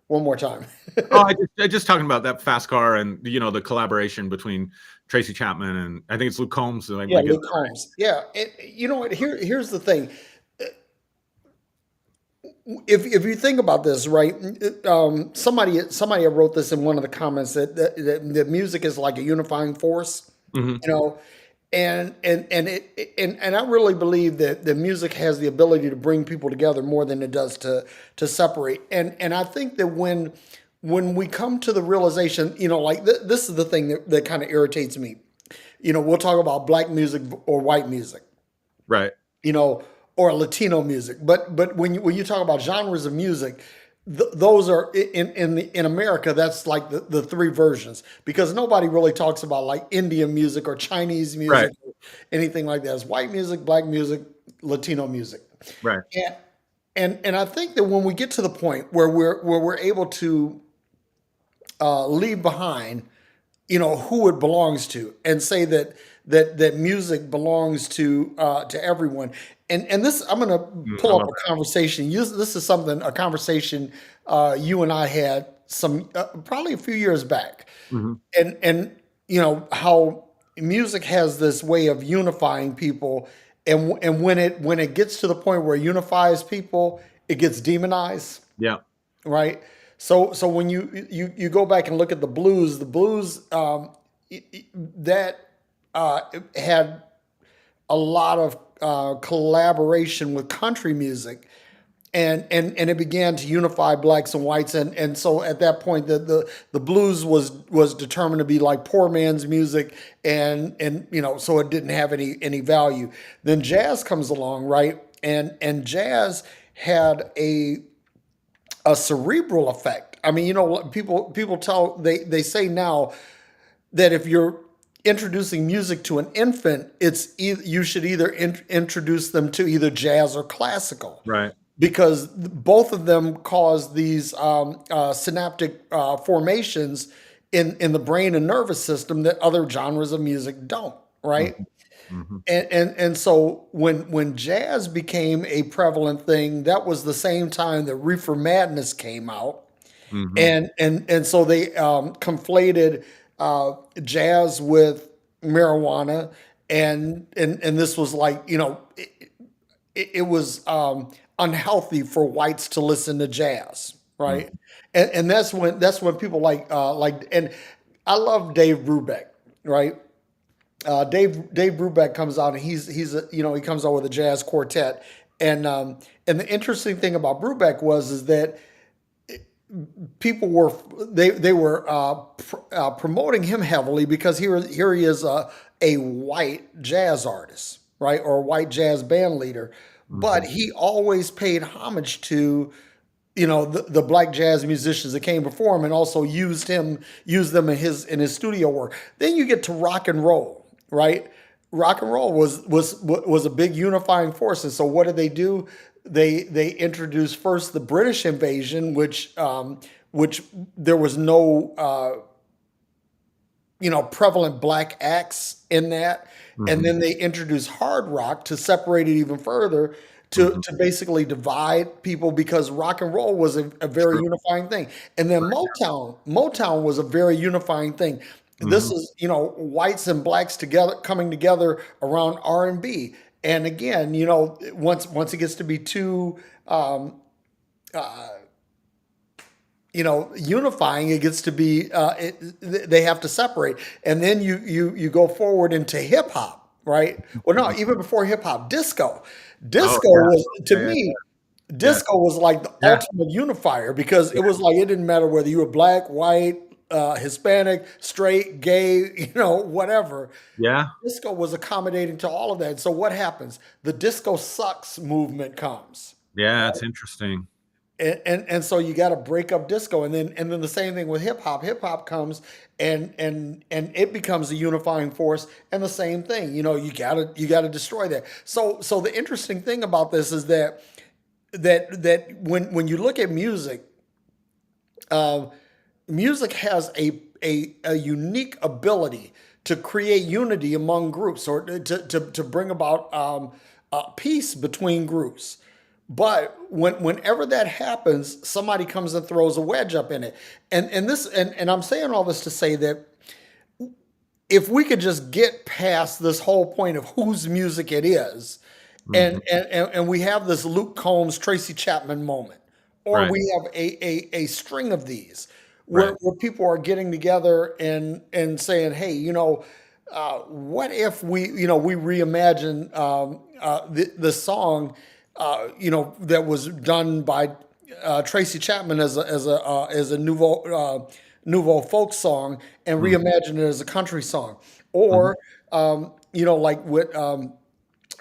one more time. I just talking about that Fast Car and the collaboration between Tracy Chapman and I think it's Luke Combs. Yeah, Luke Combs. Yeah, you know what? Here's the thing. If you think about this, right? Somebody wrote this in one of the comments that music is like a unifying force. Mm-hmm. And I really believe that the music has the ability to bring people together more than it does to separate. And I think that when we come to the realization, like this is the thing that kind of irritates me. We'll talk about black music or white music, right? Or Latino music. But when you talk about genres of music, those are in America. That's like the three versions, because nobody really talks about like Indian music or Chinese music, right, or anything like that. It's white music, black music, Latino music, right? And I think that when we get to the point where we're able to leave behind, who it belongs to, and say that music belongs to everyone. And this, I'm going to pull up a conversation. This is a conversation you and I had probably a few years back. Mm-hmm. And how music has this way of unifying people, and when it gets to the point where it unifies people, it gets demonized, Yeah. right? So when you go back and look at the blues that had a lot of collaboration with country music, and it began to unify blacks and whites, and so at that point the blues was determined to be like poor man's music, and so it didn't have any value. Then jazz comes along, right? And jazz had a cerebral effect. I mean, people they say now that if you're introducing music to an infant, you should either introduce them to either jazz or classical, Right. because both of them cause these synaptic formations in the brain and nervous system that other genres of music don't, right? Hmm. Hmm. And so when jazz became a prevalent thing, that was the same time that Reefer Madness came out, Hmm. and so they conflated jazz with marijuana, and this was like, it was unhealthy for whites to listen to jazz, right? And that's when people and I love Dave Brubeck, right? Dave Brubeck comes out, and he comes out with a jazz quartet, and the interesting thing about Brubeck is that people were promoting him heavily because here he is, a white jazz artist, right, or a white jazz band leader, but Hmm. he always paid homage to the black jazz musicians that came before him, and also used them in his studio work. Then you get to rock and roll, right? Rock and roll was a big unifying force. And so what did they do? They introduced first the British invasion, which there was no prevalent black acts in that, and Hmm. then they introduced hard rock to separate it even further, to Hmm. to basically divide people, because rock and roll was a very True. unifying thing, and then Motown was a very unifying thing. This Hmm. is whites and blacks together, coming together around R&B, and again, once it gets to be too unifying, it gets to be they have to separate, and then you go forward into hip hop, right? Well, no, even before hip hop, disco. Oh Disco yeah. was, to Yeah. me, Yeah. disco was like the Yeah. ultimate unifier, because it Yeah. was like it didn't matter whether you were black, white, Hispanic, straight, gay, whatever. Yeah. Disco was accommodating to all of that. So what happens? The disco sucks movement comes. Yeah. It's interesting. And so you got to break up disco, and then the same thing with hip hop. Hip hop comes, and it becomes a unifying force, and the same thing, you got to destroy that. So the interesting thing about this is that when you look at music, uh, music has a unique ability to create unity among groups, or to bring about peace between groups. But whenever that happens, somebody comes and throws a wedge up in it. And I'm saying all this to say that if we could just get past this whole point of whose music it is, and Hmm. and and we have this Luke Combs, Tracy Chapman moment, or Right. we have a string of these where, Right. people are getting together and saying, hey, what if we reimagine the song, that was done by Tracy Chapman as a nouveau folk song, and Hmm. reimagine it as a country song, Hmm. or like with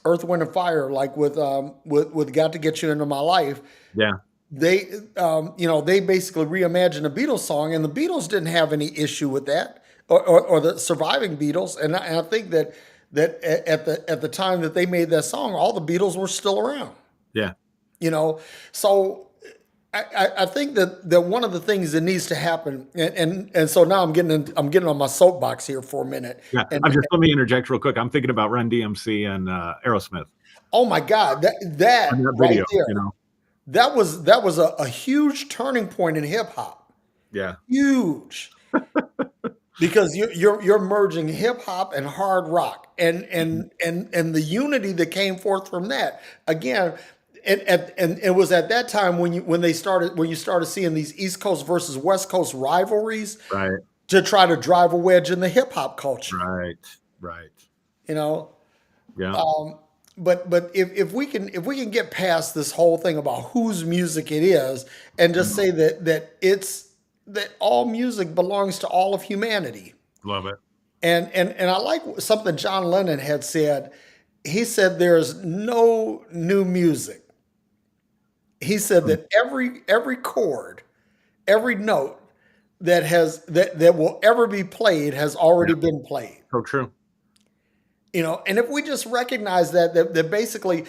Earth, Wind, and Fire, like with "Got to Get You Into My Life." Yeah. They they basically reimagined a Beatles song, and the Beatles didn't have any issue with that, or the surviving Beatles, and I think that at the time that they made that song, all the Beatles were still around. Yeah. You know, so I think that one of the things that needs to happen, and so now I'm getting on my soapbox here for a minute, Yeah. and I'm just let me interject real quick. I'm thinking about Run DMC and Aerosmith oh my God, that on that that right video. there, that was a huge turning point in hip hop, Yeah. huge, because you're merging hip hop and hard rock, and Mhm. and and and the unity that came forth from that, again. and it was at that time when you started seeing these East Coast versus West Coast rivalries Right. to try to drive a wedge in the hip hop culture. Right. Right. You know, Yeah. but if we can get past this whole thing about whose music it is and just Mhm. say that all music belongs to all of humanity. Love it. And I like something John Lennon had said. He said there's no new music. He said Mm. that every chord, every note that will ever be played has Yeah. already been played. So true. And if we just recognize that basically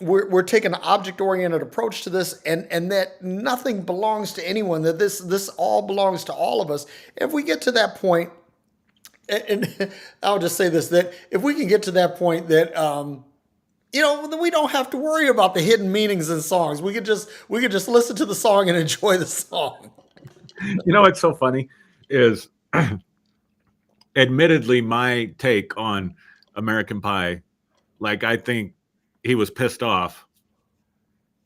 we're taking an object oriented approach to this, and that nothing belongs to anyone, that this all belongs to all of us. If we get to that point, and I'll just say this, that if we can get to that point that then we don't have to worry about the hidden meanings in songs. We could just listen to the song and enjoy the song. What's so funny is, admittedly, my take on American Pie, like, I think he was pissed off.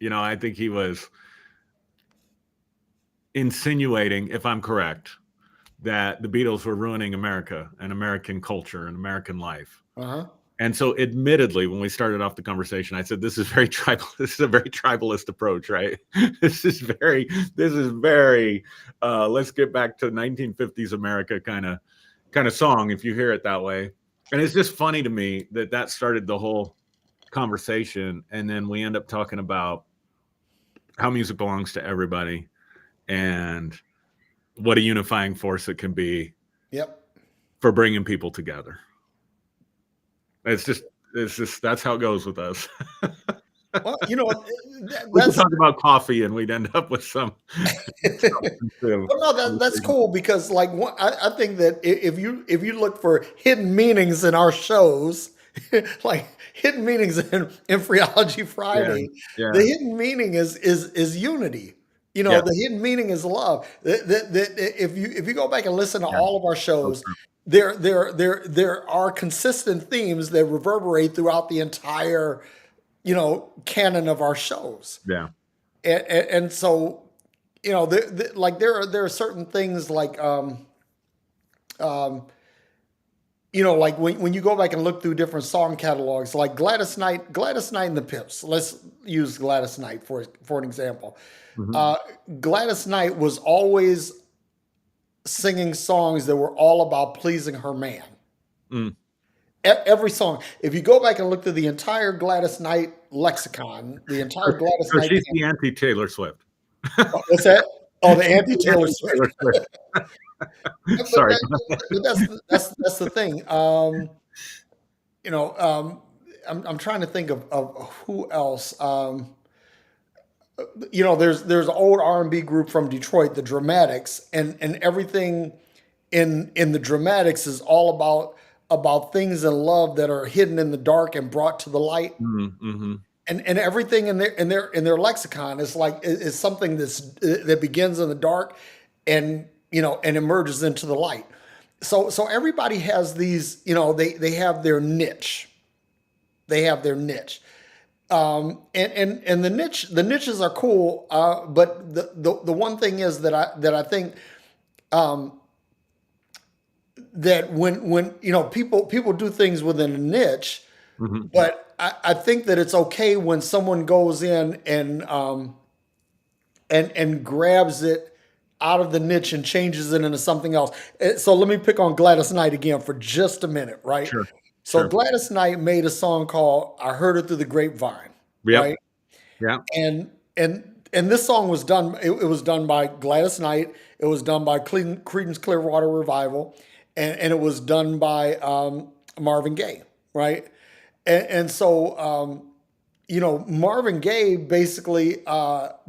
I think he was insinuating, if I'm correct, that the Beatles were ruining America and American culture and American life. Uh-huh. And so, admittedly, when we started off the conversation, I said, "This is very tribal. This is a very tribalist approach, right? This is very. Let's get back to 1950s America kind of song, if you hear it that way." And it's just funny to me that started the whole conversation, and then we end up talking about how music belongs to everybody and what a unifying force it can be Yep. for bringing people together. It's just, that's how it goes with us. Well, We could that's talk about coffee and we'd end up with some substantive well, no, that's conversation. cool because I think that if you look for hidden meanings in our shows, like hidden meanings in Phreology Yeah, Friday, the yeah, hidden meaning is unity. yeah, The hidden meaning is love. If you go back and listen to yeah. all of our So shows, true. there are consistent themes that reverberate throughout the entire canon of our shows. Yeah. And so like there are certain things like like when you go back and look through different song catalogs, like Gladys Knight and the Pips. Let's use Gladys Knight for an example. Hmm. uh, Gladys Knight was always singing songs that were all about pleasing her man. Mm. Every song, if you go back and look through the entire Gladys Knight lexicon, the So, entire Gladys so Knight she's the anti Taylor Swift. what's that? Oh, the She's anti the Taylor anti Swift. Taylor Swift. But, Sorry. but that's the thing. You know, I'm trying to think of who else. There's an old R&B group from Detroit, the Dramatics, and everything in the Dramatics is all about things in love that are hidden in the dark and brought to the light. Mm-hmm. And everything in their lexicon is something that begins in the dark and emerges into the light. So everybody has these, they have their niche. They have their niche. And the niches are cool. But the one thing is that I think that when people do things within a niche, Hmm. but I think that it's okay when someone goes in and grabs it out of the niche and changes it into something else. So let me pick on Gladys Knight again for just a minute, right? Sure. So Sure. Gladys Knight made a song called "I Heard It Through the Grapevine," Yep. right? Yeah. And this song was done. It was done by Gladys Knight. It was done by Creedence Clearwater Revival, and it was done by Marvin Gaye, right? And so Marvin Gaye basically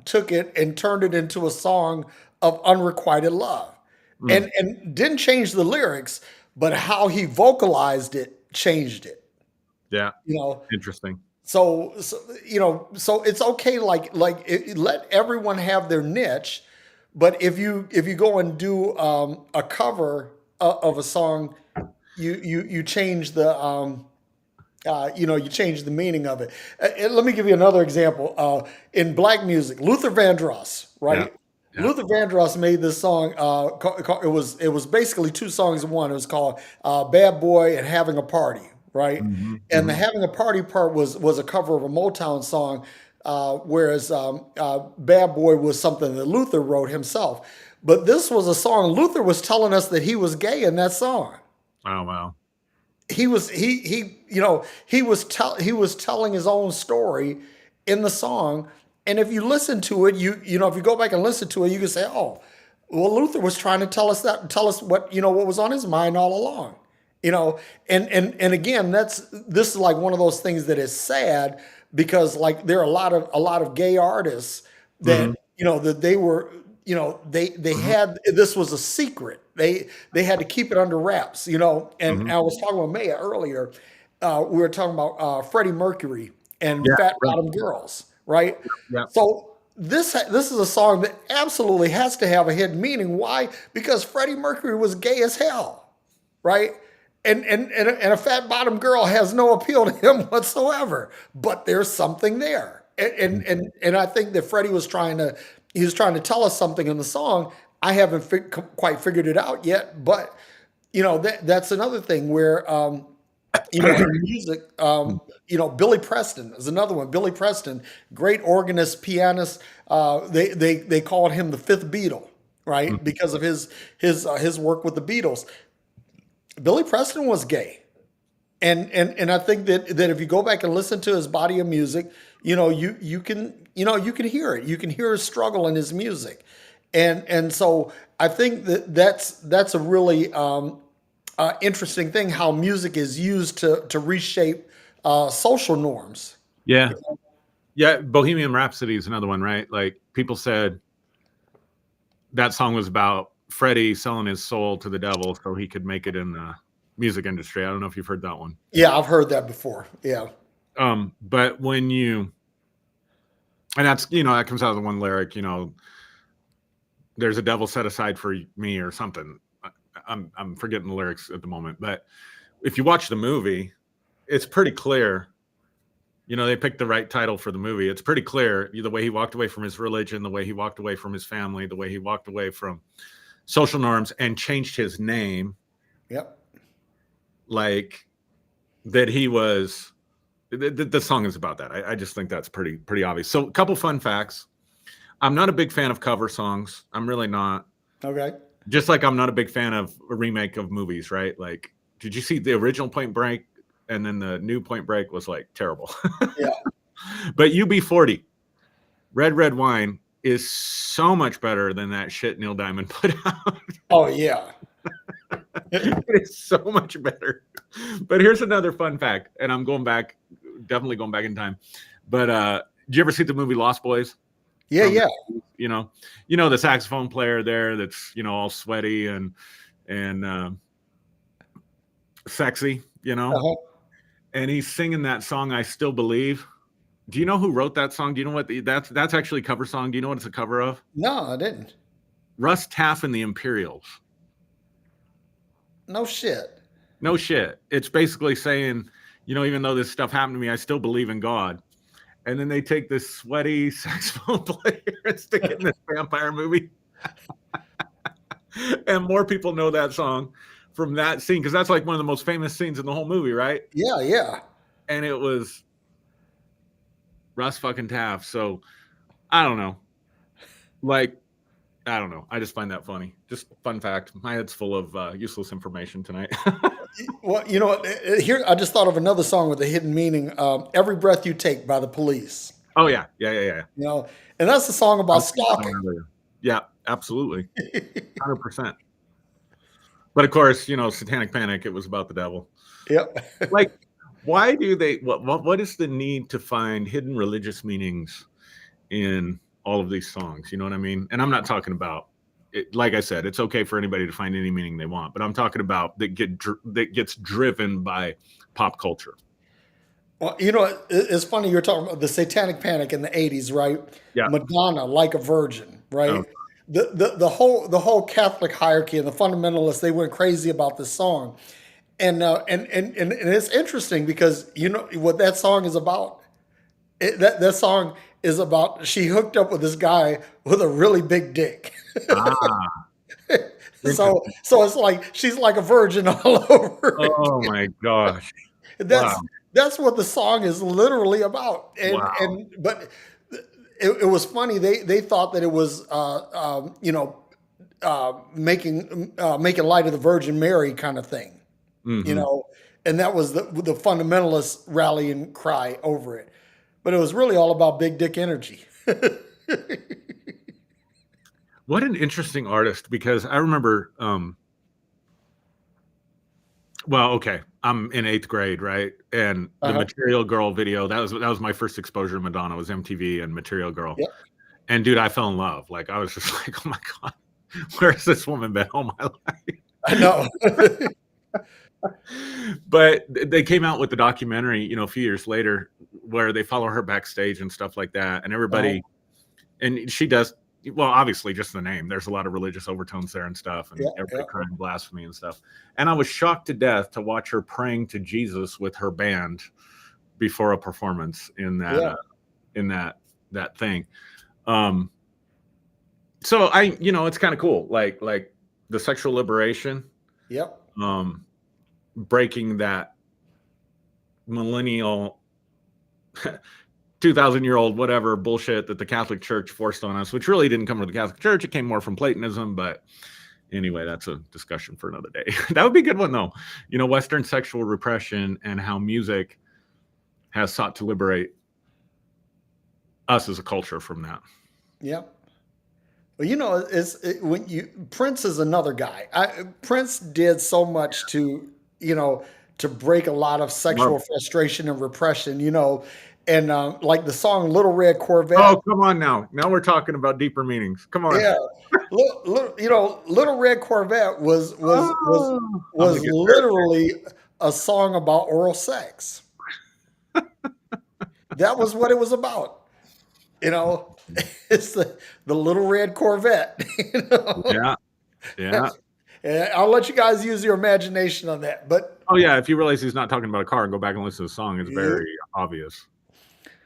took it and turned it into a song of unrequited love, Mm. and didn't change the lyrics, but how he vocalized it changed it. Yeah. You know, Interesting. so it's okay. Let everyone have their niche, but if you go and do a cover of a song, you change the you change the meaning of it. And let me give you another example. In black music, Luther Vandross, Yeah. right? Yeah. Luther Vandross made this song. It was basically two songs in one. It was called "Bad Boy" and "Having a Party," right? Hmm. And the Hmm. "Having a Party" part was a cover of a Motown song, whereas "Bad Boy" was something that Luther wrote himself. But this was a song Luther was telling us that he was gay in that song. Oh, wow. He was telling his own story in the song. And if you listen to it, if you go back and listen to it, you can say, oh, well, Luther was trying to tell us what was on his mind all along. you know and again, this is like one of those things that is sad, because like there are a lot of gay artists Hmm. that that they were, they Hmm. had, this was a secret. They had to keep it under wraps. And Hmm. I was talking with Maya earlier. We were talking about Freddie Mercury and Yeah. Fat Right. Bottom Girls, right? Yeah. So this is a song that absolutely has to have a hidden meaning. Why? Because Freddie Mercury was gay as hell, right? And a fat bottom girl has no appeal to him whatsoever. But there's something there, and I think that Freddie was trying to tell us something in the song. I haven't quite figured it out yet, but that's another thing where in music, Billy Preston is another one. Billy Preston, great organist, pianist. They called him the fifth Beatle, right? Mhm. Because of his work with the Beatles. Billy Preston was gay, and I think that if you go back and listen to his body of music, you can hear it. You can hear his struggle in his music, and so I think that's a really interesting thing, how music is used to reshape social norms. Yeah. Yeah. Bohemian Rhapsody is another one, right? Like people said that song was about Freddie selling his soul to the devil so he could make it in the music industry. I don't know if you've heard that one. Yeah, I've heard that before. Yeah. But when you, and that's, that comes out of the one lyric, there's a devil set aside for me or something. I'm forgetting the lyrics at the moment, but if you watch the movie, it's pretty clear. They picked the right title for the movie. It's pretty clear the way he walked away from his religion, the way he walked away from his family, the way he walked away from social norms and changed his name. Yep. Like that he was. The song is about that. I just think that's pretty obvious. So a couple fun facts. I'm not a big fan of cover songs. I'm really not. Okay. Just like I'm not a big fan of a remake of movies, right? Like, did you see the original Point Break? And then the new Point Break was like terrible. Yeah. But UB40, Red Red Wine, is so much better than that shit Neil Diamond put out. Oh yeah. It is so much better. But here's another fun fact, and I'm definitely going back in time. But did you ever see the movie Lost Boys? Yeah. Yeah. The saxophone player there that's all sweaty and sexy, Uh-huh. and he's singing that song "I Still Believe." Do you know who wrote that song? Do you know that's actually a cover song? Do you know what it's a cover of? No, I didn't. Russ Taff and the Imperials. No shit. No shit. It's basically saying, even though this stuff happened to me, I still believe in God. And then they take this sweaty saxophone player and stick it in this vampire movie. And more people know that song from that scene because that's like one of the most famous scenes in the whole movie, right? Yeah. Yeah. And it was Russ fucking Taff. So I don't know. Like, I don't know. I just find that funny. Just fun fact. My head's full of useless information tonight. Well, here I just thought of another song with a hidden meaning. "Every Breath You Take" by the Police. Oh yeah, yeah. You know, and that's a song I about was thinking that stalking. one earlier. Yeah, absolutely, 100%. But of course, Satanic Panic. It was about the devil. Yep. Like, why do they? What is the need to find hidden religious meanings in all of these songs? You know what I mean? And I'm not talking about it, like I said, it's okay for anybody to find any meaning they want, but I'm talking about that gets driven by pop culture. Well, it's funny you're talking about the Satanic Panic in the '80s, right? Yeah. Madonna, "Like a Virgin," Oh, right? The whole Catholic hierarchy and the fundamentalists, they went crazy about this song. And it's interesting because you know what that song is about. That song is about she hooked up with this guy with a really big dick. Ah, So interesting. so it's like she's like a virgin all over Oh again. my gosh. Wow. That's what the song is literally about. Wow. And but it was funny. They thought that it was making light of the Virgin Mary kind of thing, you Hmm. know, and that was the fundamentalist rallying cry over it. But it was really all about big dick energy. What an interesting artist, because I remember well, okay, I'm in 8th grade, right? And the Uh-huh. Material Girl video, that was my first exposure to Madonna, was MTV and Material Girl. Yep. And dude, I fell in love. Like I was just like, "Oh my god, where has this woman been all my life?" I know. But they came out with the documentary, a few years later, where they follow her backstage and stuff like that, and Uh-huh. everybody, and she does well. Obviously, just the name. There's a lot of religious overtones there and stuff, and Yeah, everybody yeah, crying blasphemy and stuff. And I was shocked to death to watch her praying to Jesus with her band before a performance yeah, in that thing. Um, so it's kind of cool, like the sexual liberation, yep, um, breaking that millennial 2,000-year-old whatever bullshit that the Catholic Church forced on us, which really didn't come from the Catholic Church. It came more from Platonism. But anyway, that's a discussion for another day. That would be a good one, though. Western sexual repression and how music has sought to liberate us as a culture from that. yep. Well, you know, when you Prince is another guy. Prince did so much to to break a lot of Love sexual it. frustration and repression. And like the song "Little Red Corvette." Oh, come on now. Now we're talking about deeper meanings. Come on. Yeah, "Little Red Corvette" Oh, I'm gonna was get there. literally a song about oral sex. That was what it was about. You know, it's the Little Red Corvette. You know? Yeah, yeah. And I'll let you guys use your imagination on that. But Oh, yeah. If you realize he's not talking about a car and go back and listen to the song, it's yeah, very obvious.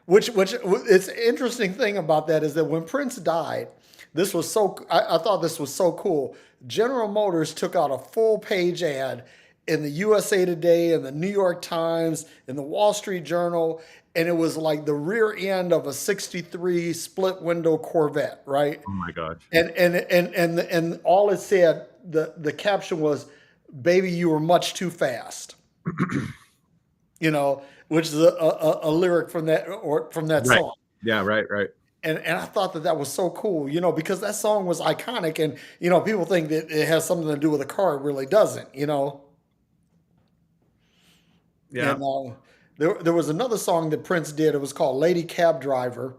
which it's interesting thing about that is that when Prince died, I thought this was so cool. General Motors took out a full page ad in the USA Today and the New York Times and the Wall Street Journal, and it was like the rear end of a '63 split window Corvette, right? Oh my gosh. And all it said, the caption was, "Baby, you were much too fast," which is a lyric from that Right. song. Yeah, right, right. And I thought that was so cool, because that song was iconic, and people think that it has something to do with a car. It really doesn't. Yeah. And there was another song that Prince did. It was called "Lady Cab Driver,"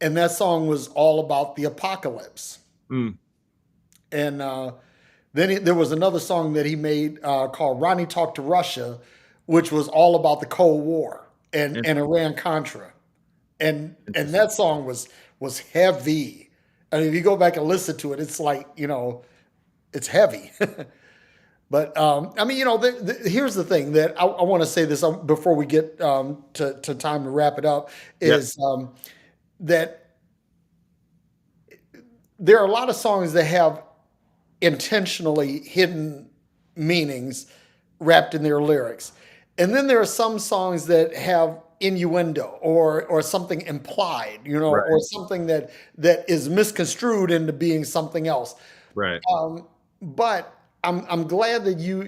and that song was all about the apocalypse. Mm, And there was another song that he made called "Ronnie Talked to Russia," which was all about the Cold War and interesting, Iran Contra. And interesting. that song was heavy. I mean, if you go back and listen to it, it's like it's heavy. But I mean, here's the thing that I want to say this before we get to time to wrap it up Yeah. is that there are a lot of songs that have intentionally hidden meanings wrapped in their lyrics. And then there are some songs that have innuendo or something implied, or Right, something that is misconstrued into being something else. right. But I'm glad that you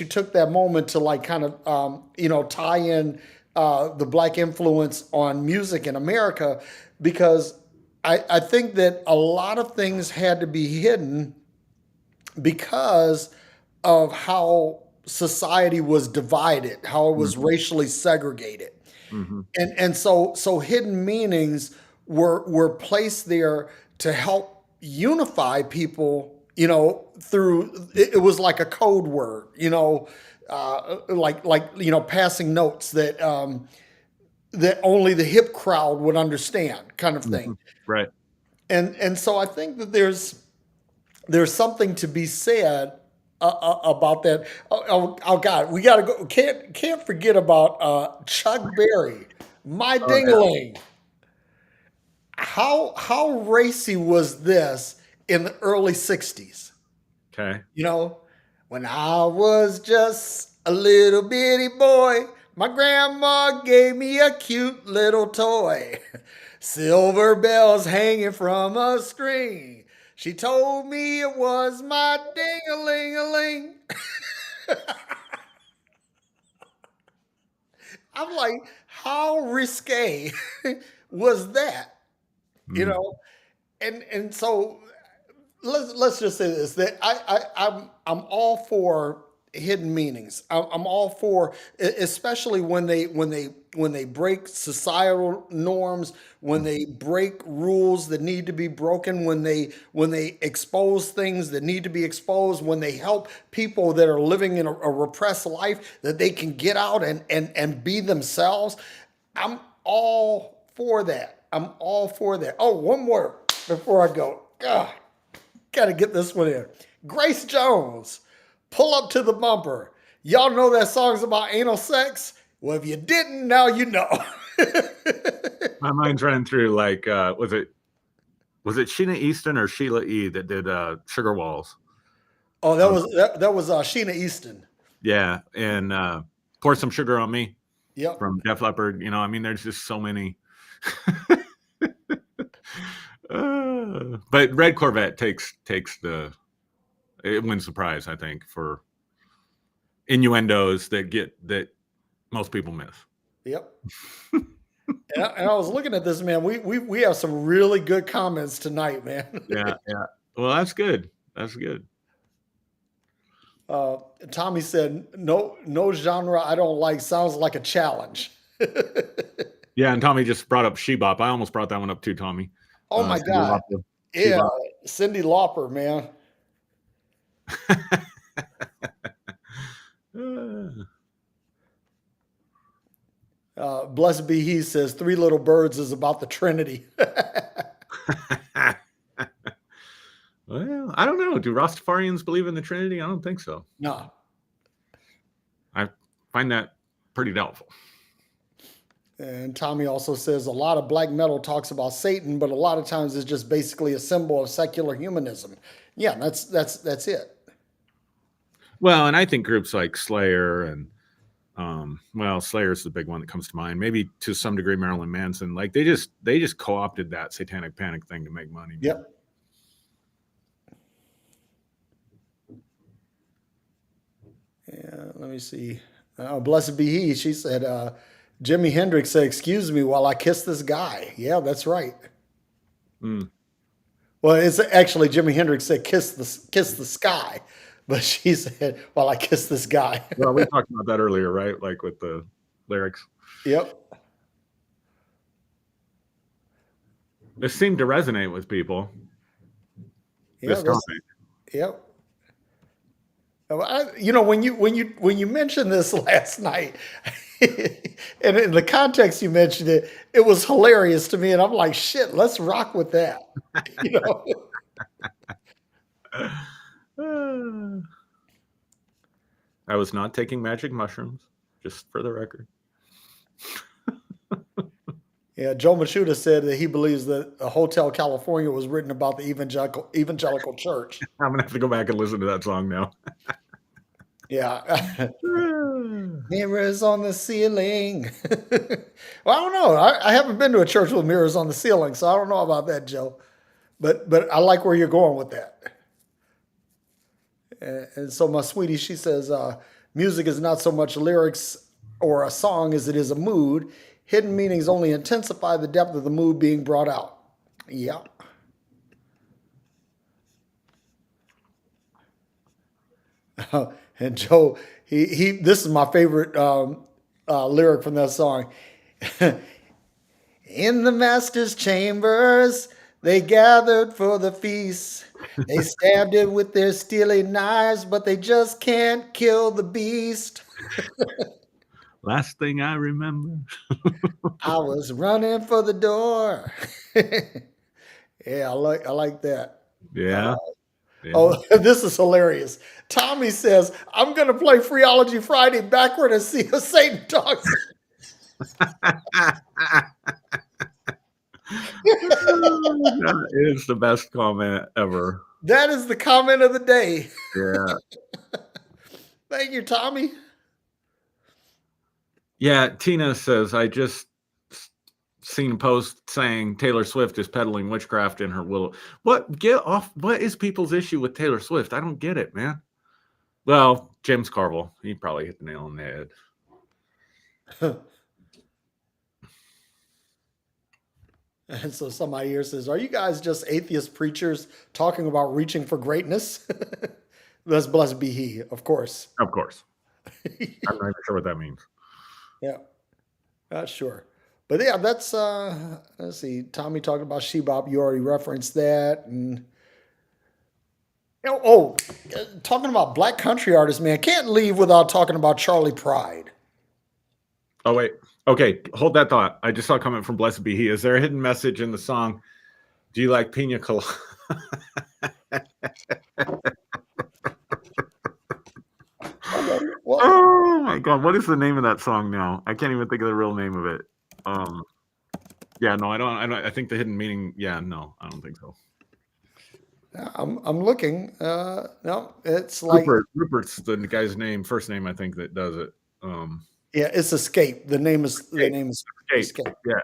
took that moment to like kind of tie in the black influence on music in America, because I think that a lot of things had to be hidden because of how society was divided, how it was Mhm, racially segregated. mhm. And so hidden meanings were placed there to help unify people, through it was like a code word, like passing notes that only the hip crowd would understand, kind of thing. Mhm. Right. And so I think that there's something to be said about that. Oh God, we gotta go. Can't forget about Chuck Berry, my Oh yeah. dingaling. How racy was this in the early '60s? Okay. You know, when I was just a little bitty boy, my grandma gave me a cute little toy. Silver bells hanging from a string. She told me it was my ding-a-ling-a-ling. I'm like, how risque was that? You Mm. know, and so let's just say this, that I'm all for hidden meanings. I'm all for, especially when they break societal norms, when they break rules that need to be broken, when they expose things that need to be exposed, when they help people that are living in a repressed life that they can get out and be themselves. I'm all for that. I'm all for that. Oh, one more before I go. God, got to get this one in. Grace Jones, pull up to the bumper. Y'all know that song's about anal sex? Well, if you didn't, now you know. My mind's running through like was it Sheena Easton or Sheila E. that did Sugar Walls? Oh, that Uh, was that was Sheena Easton. yeah, and Pour Some Sugar on Me Yep, from Def Leppard. I mean, there's just so many. But Red Corvette takes the it wins the prize, I think, for innuendos that most people miss. yep. And I was looking at this, man. We have some really good comments tonight, man. Yeah, yeah. Well, that's good. That's good. Uh, Tommy said, "No genre I don't like sounds like a challenge." Yeah, and Tommy just brought up Shebop. I almost brought that one up too, Tommy. Oh my Cyndi God. Lauper, Yeah, Shebop. Cyndi Lauper, man. Blessed be he says Three Little Birds is about the Trinity. Well, I don't know. Do Rastafarians believe in the Trinity? I don't think so. No. I find that pretty doubtful. And Tommy also says a lot of black metal talks about Satan, but a lot of times it's just basically a symbol of secular humanism. Yeah, that's it. Well, and I think groups like Slayer and well, Slayer's the big one that comes to mind. Maybe to some degree Marilyn Manson. Like they just co-opted that satanic panic thing to make money, man. Yep. Yeah, let me see. Blessed be he. She said, Jimi Hendrix said, "Excuse me while I kiss this guy." Yeah, that's right. Mm. Well, it's actually Jimi Hendrix said, kiss the sky," but she said, "While I kiss this guy." Well, we talked about that earlier, right? Like with the lyrics. Yep. This seemed to resonate with people. Yeah. This topic. Yep. When you mentioned this last night, and in the context you mentioned it, it was hilarious to me, and I'm like, "Shit, let's rock with that." You know. I was not taking magic mushrooms, just for the record. Yeah, Joe Machuda said that he believes that Hotel California was written about the evangelical church. I'm gonna have to go back and listen to that song now. Yeah. Mirrors on the ceiling. Well, I don't know. I haven't been to a church with mirrors on the ceiling, so I don't know about that, Joe. But I like where you're going with that. And so my sweetie, she says, music is not so much lyrics or a song as it is a mood. Hidden meanings only intensify the depth of the mood being brought out. Yeah. And Joe, he this is my favorite lyric from that song. In the master's chambers, they gathered for the feast. They stabbed it with their steely knives, but they just can't kill the beast. Last thing I remember. I was running for the door. Yeah, I like that. Yeah. Yeah. Oh, this is hilarious. Tommy says, I'm going to play Freeology Friday backward and see if Satan talks. That is the best comment ever. That is the comment of the day. Yeah. Thank you, Tommy. Yeah. Tina says, I just seen a post saying Taylor Swift is peddling witchcraft in her will. What? Get off. What is people's issue with Taylor Swift? I don't get it, man. Well, James Carville, he probably hit the nail on the head. And so somebody here says, are you guys just atheist preachers talking about reaching for greatness? Let's blessed be he, of course. Of course. I'm not even sure what that means. Yeah, not sure. But yeah, that's let's see. Tommy talked about Shebop. You already referenced that. And talking about black country artists, man, can't leave without talking about Charlie Pride. Oh, wait. Okay, hold that thought. I just saw a comment from Blessed Be He. Is there a hidden message in the song? Do you like pina colada? Oh my God, what is the name of that song now? I can't even think of the real name of it. Yeah, no, I don't. I think the hidden meaning. Yeah, no, I don't think so. I'm looking. No, it's like Rupert's the guy's name, first name, I think, that does it. Yeah, it's Escape. The name is Escape. Yeah.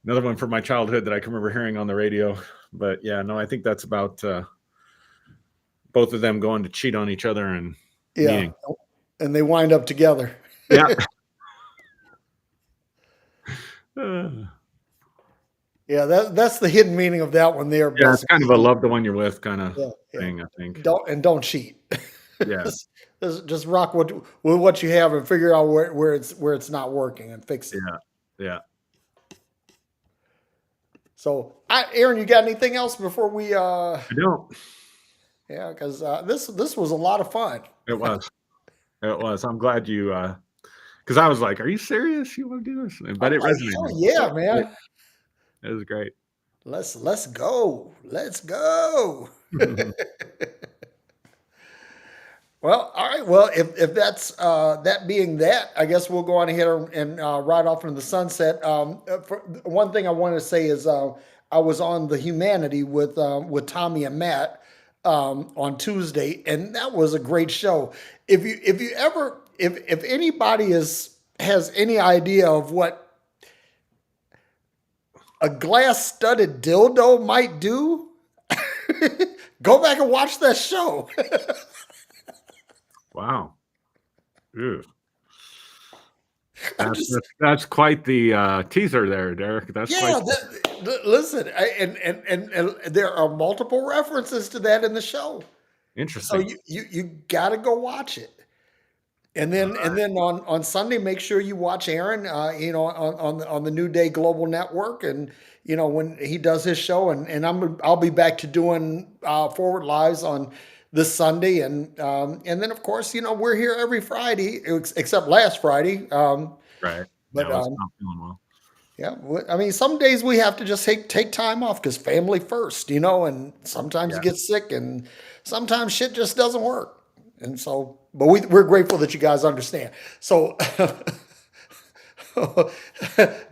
Another one from my childhood that I can remember hearing on the radio. But yeah, no, I think that's about both of them going to cheat on each other and meeting. And they wind up together. Yeah. Yeah, that's the hidden meaning of that one there. Yeah, it's kind of a love the one you're with kind of thing, I think. Don't cheat. Yeah. just rock with what you have and figure out where it's not working and fix it. Yeah. So, Aaron, you got anything else before we? I don't. Yeah, because this was a lot of fun. It was. I'm glad you. Because I was like, "Are you serious? You want to do this?" But it resonated. Oh, yeah, man. It was great. Let's go. Let's go. Well, all right. Well, if that's that being that, I guess we'll go on ahead and ride off into the sunset. One thing I wanted to say is I was on the Humanity with Tommy and Matt on Tuesday, and that was a great show. If anybody has any idea of what a glass studded dildo might do, go back and watch that show. Wow. Ew. That's quite the teaser there, Derrick. That's listen, and there are multiple references to that in the show. Interesting. So you got to go watch it. And then on Sunday, make sure you watch Aaron, on the New Day Global Network, and when he does his show, and I'll be back to doing Forward Lives on this Sunday, and then of course we're here every Friday except last Friday. Right. But not feeling well. Yeah, I mean, some days we have to just take time off because family first, and sometimes you get sick, and sometimes shit just doesn't work. And so, but we're grateful that you guys understand. So,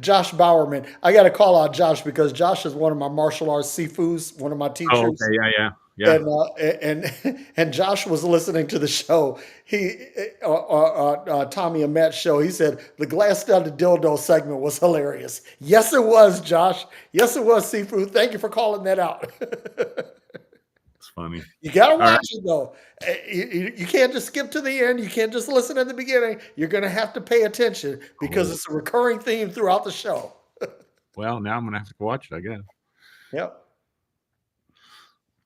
Josh Bowerman, I got to call out Josh because Josh is one of my martial arts Sifus, one of my teachers. Oh, okay, yeah. And Josh was listening to the show. Tommy and Matt's show. He said the glass studded dildo segment was hilarious. Yes, it was, Josh. Yes, it was, Sifu. Thank you for calling that out. It's funny. You gotta watch it though. You can't just skip to the end. You can't just listen at the beginning. You're gonna have to pay attention because it's a recurring theme throughout the show. Well, now I'm gonna have to watch it, I guess. Yep.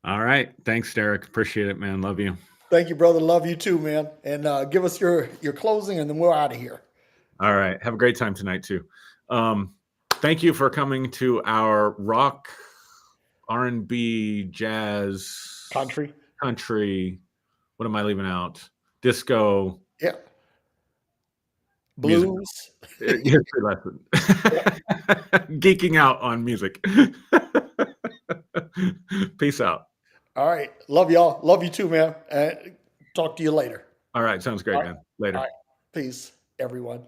All right. Thanks, Derrick. Appreciate it, man. Love you. Thank you, brother. Love you too, man. And give us your closing, and then we're out of here. All right. Have a great time tonight too. Thank you for coming to our rock, R&B, jazz, country. What am I leaving out? Disco. Yeah. Blues. History lesson. Geeking out on music. Peace out. All right. Love y'all. Love you too, man. Talk to you later. All right, sounds All great, right. man. All Later. right. Peace, everyone.